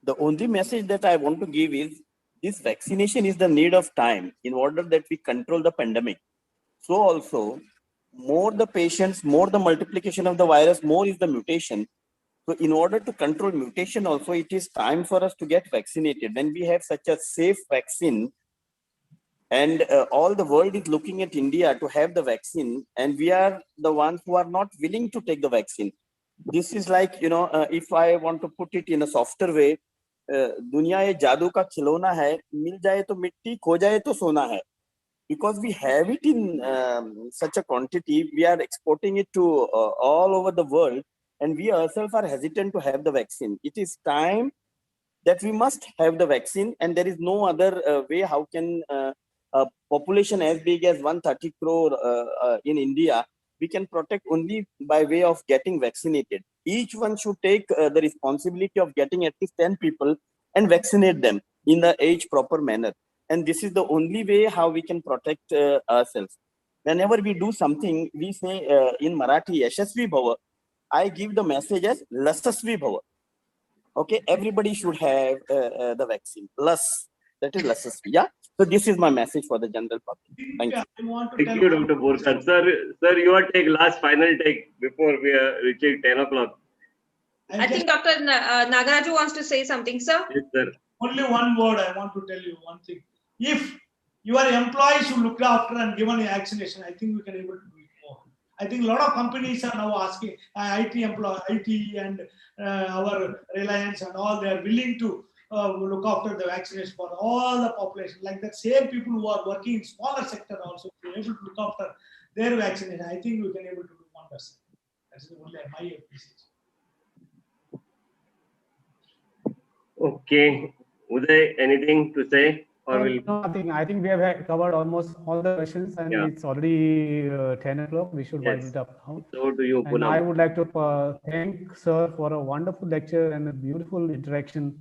the only message that I want to give is this vaccination is the need of time in order that we control the pandemic. So also, more the patients, more the multiplication of the virus, more is the mutation. So in order to control mutation also, it is time for us to get vaccinated. When we have such a safe vaccine, and all the world is looking at India to have the vaccine, and we are the ones who are not willing to take the vaccine. This is like, if I want to put it in a softer way, दुनिया ये जादू का खिलौना है, मिल जाए तो मिट्टी, खो जाए तो सोना है. Because we have it in such a quantity, we are exporting it to all over the world, and we ourselves are hesitant to have the vaccine. It is time that we must have the vaccine, and there is no other way. How can a population as big as 130 crore in India, we can protect only by way of getting vaccinated. Each one should take the responsibility of getting at least 10 people and vaccinate them in the age proper manner. And this is the only way how we can protect ourselves. Whenever we do something, we say in Marathi, Yashasvi Bhava. I give the message as Lasasvi Bhava. Okay, everybody should have the vaccine. That is Lasasvi. Yeah. So this is my message for the general public. Thank you. Thank you, Dr. Borkar. Sir, you are take last final take before we are reaching 10 o'clock. I think Dr. Nagaraju wants to say something, sir. Yes, sir. Only one word I want to tell you, one thing. If your employees who looked after and given a vaccination, I think we can able to do it more. I think a lot of companies are now asking, IT and our Reliance and all, they are willing to look after the vaccination for all the population. Like that same people who are working in smaller sector also, be able to look after their vaccination. I think we can able to do wonders. That's only my message. Okay. Uday, anything to say? Or will... No, I think we have covered almost all the questions, and it's already 10 o'clock. We should wind it up now. So do you, and I would like to thank sir for a wonderful lecture and a beautiful interaction,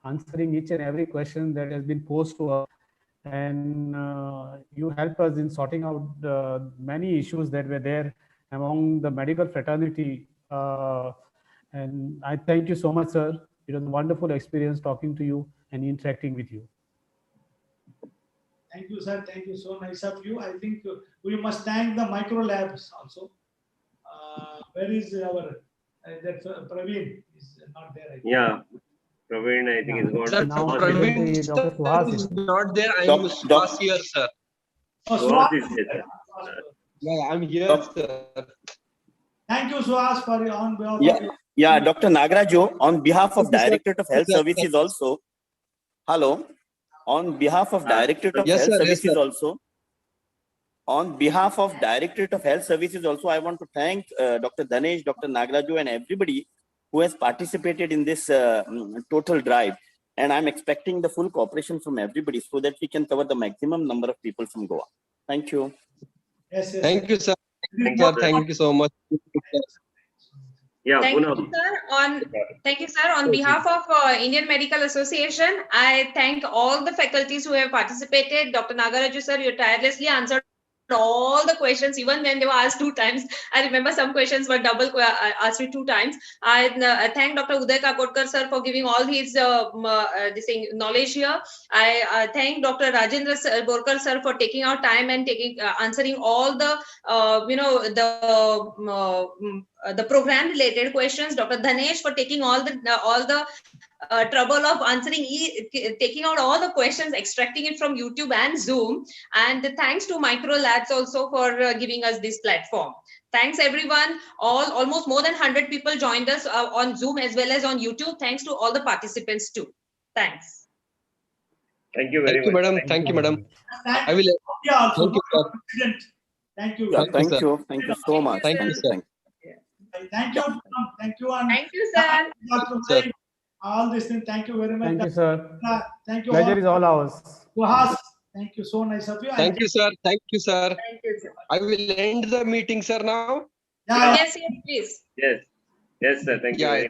answering each and every question that has been posed to us. And you helped us in sorting out many issues that were there among the medical fraternity. And I thank you so much, sir. It was a wonderful experience talking to you and interacting with you. Thank you, sir. Thank you. So nice of you. I think we must thank the micro labs also. Where is our Praveen? Is not there. Yeah, Praveen, I think is gone. Sir, Praveen is not there. I am Suhas here, sir. Suhas is here, sir. Yeah, I'm here, sir. Thank you, Suhas, for your on behalf. Yeah, Dr. Nagaraju, on behalf of Directorate of Health Services also. Hello. On behalf of Directorate of Health Services also. On behalf of Directorate of Health Services also, I want to thank Dr. Dhanesh, Dr. Nagaraju, and everybody who has participated in this total drive. And I'm expecting the full cooperation from everybody so that we can cover the maximum number of people from Goa. Thank you. Yes. Thank you, sir. Thank you so much. Yeah, thank you, sir. On behalf of Indian Medical Association, I thank all the faculties who have participated. Dr. Nagaraju, sir, you tirelessly answered all the questions, even when they were asked 2 times. I remember some questions were asked me 2 times. I thank Dr. Uday Kakodkar sir for giving all his this thing, knowledge here. I thank Dr. Rajendra Borkar sir for taking out time and answering all the the program related questions. Dr. Dhanesh for taking all the trouble of answering, taking out all the questions, extracting it from YouTube and Zoom. And thanks to Micro Labs also for giving us this platform. Thanks everyone. Almost more than 100 people joined us on Zoom as well as on YouTube. Thanks to all the participants too. Thanks. Thank you very much. Madam. Thank you, madam. Thank I will. you also. Thank you, sir. President. Thank you. Yeah, Thank you, thank sir. you. Thank you so much. Thank you, sir. Thank you. Thank you. And Thank you, sir. Dr. Sir. Uday, all this thing. Thank you very much. Thank you, sir. Thank you. Pleasure is all ours. Suhas, thank you. So nice of you. Thank you, sir. Thank you, sir. Thank you, sir. I will end the meeting, sir, now. Yeah, Yes, yes, please. Yes. Yes, sir. Thank you. Yeah. very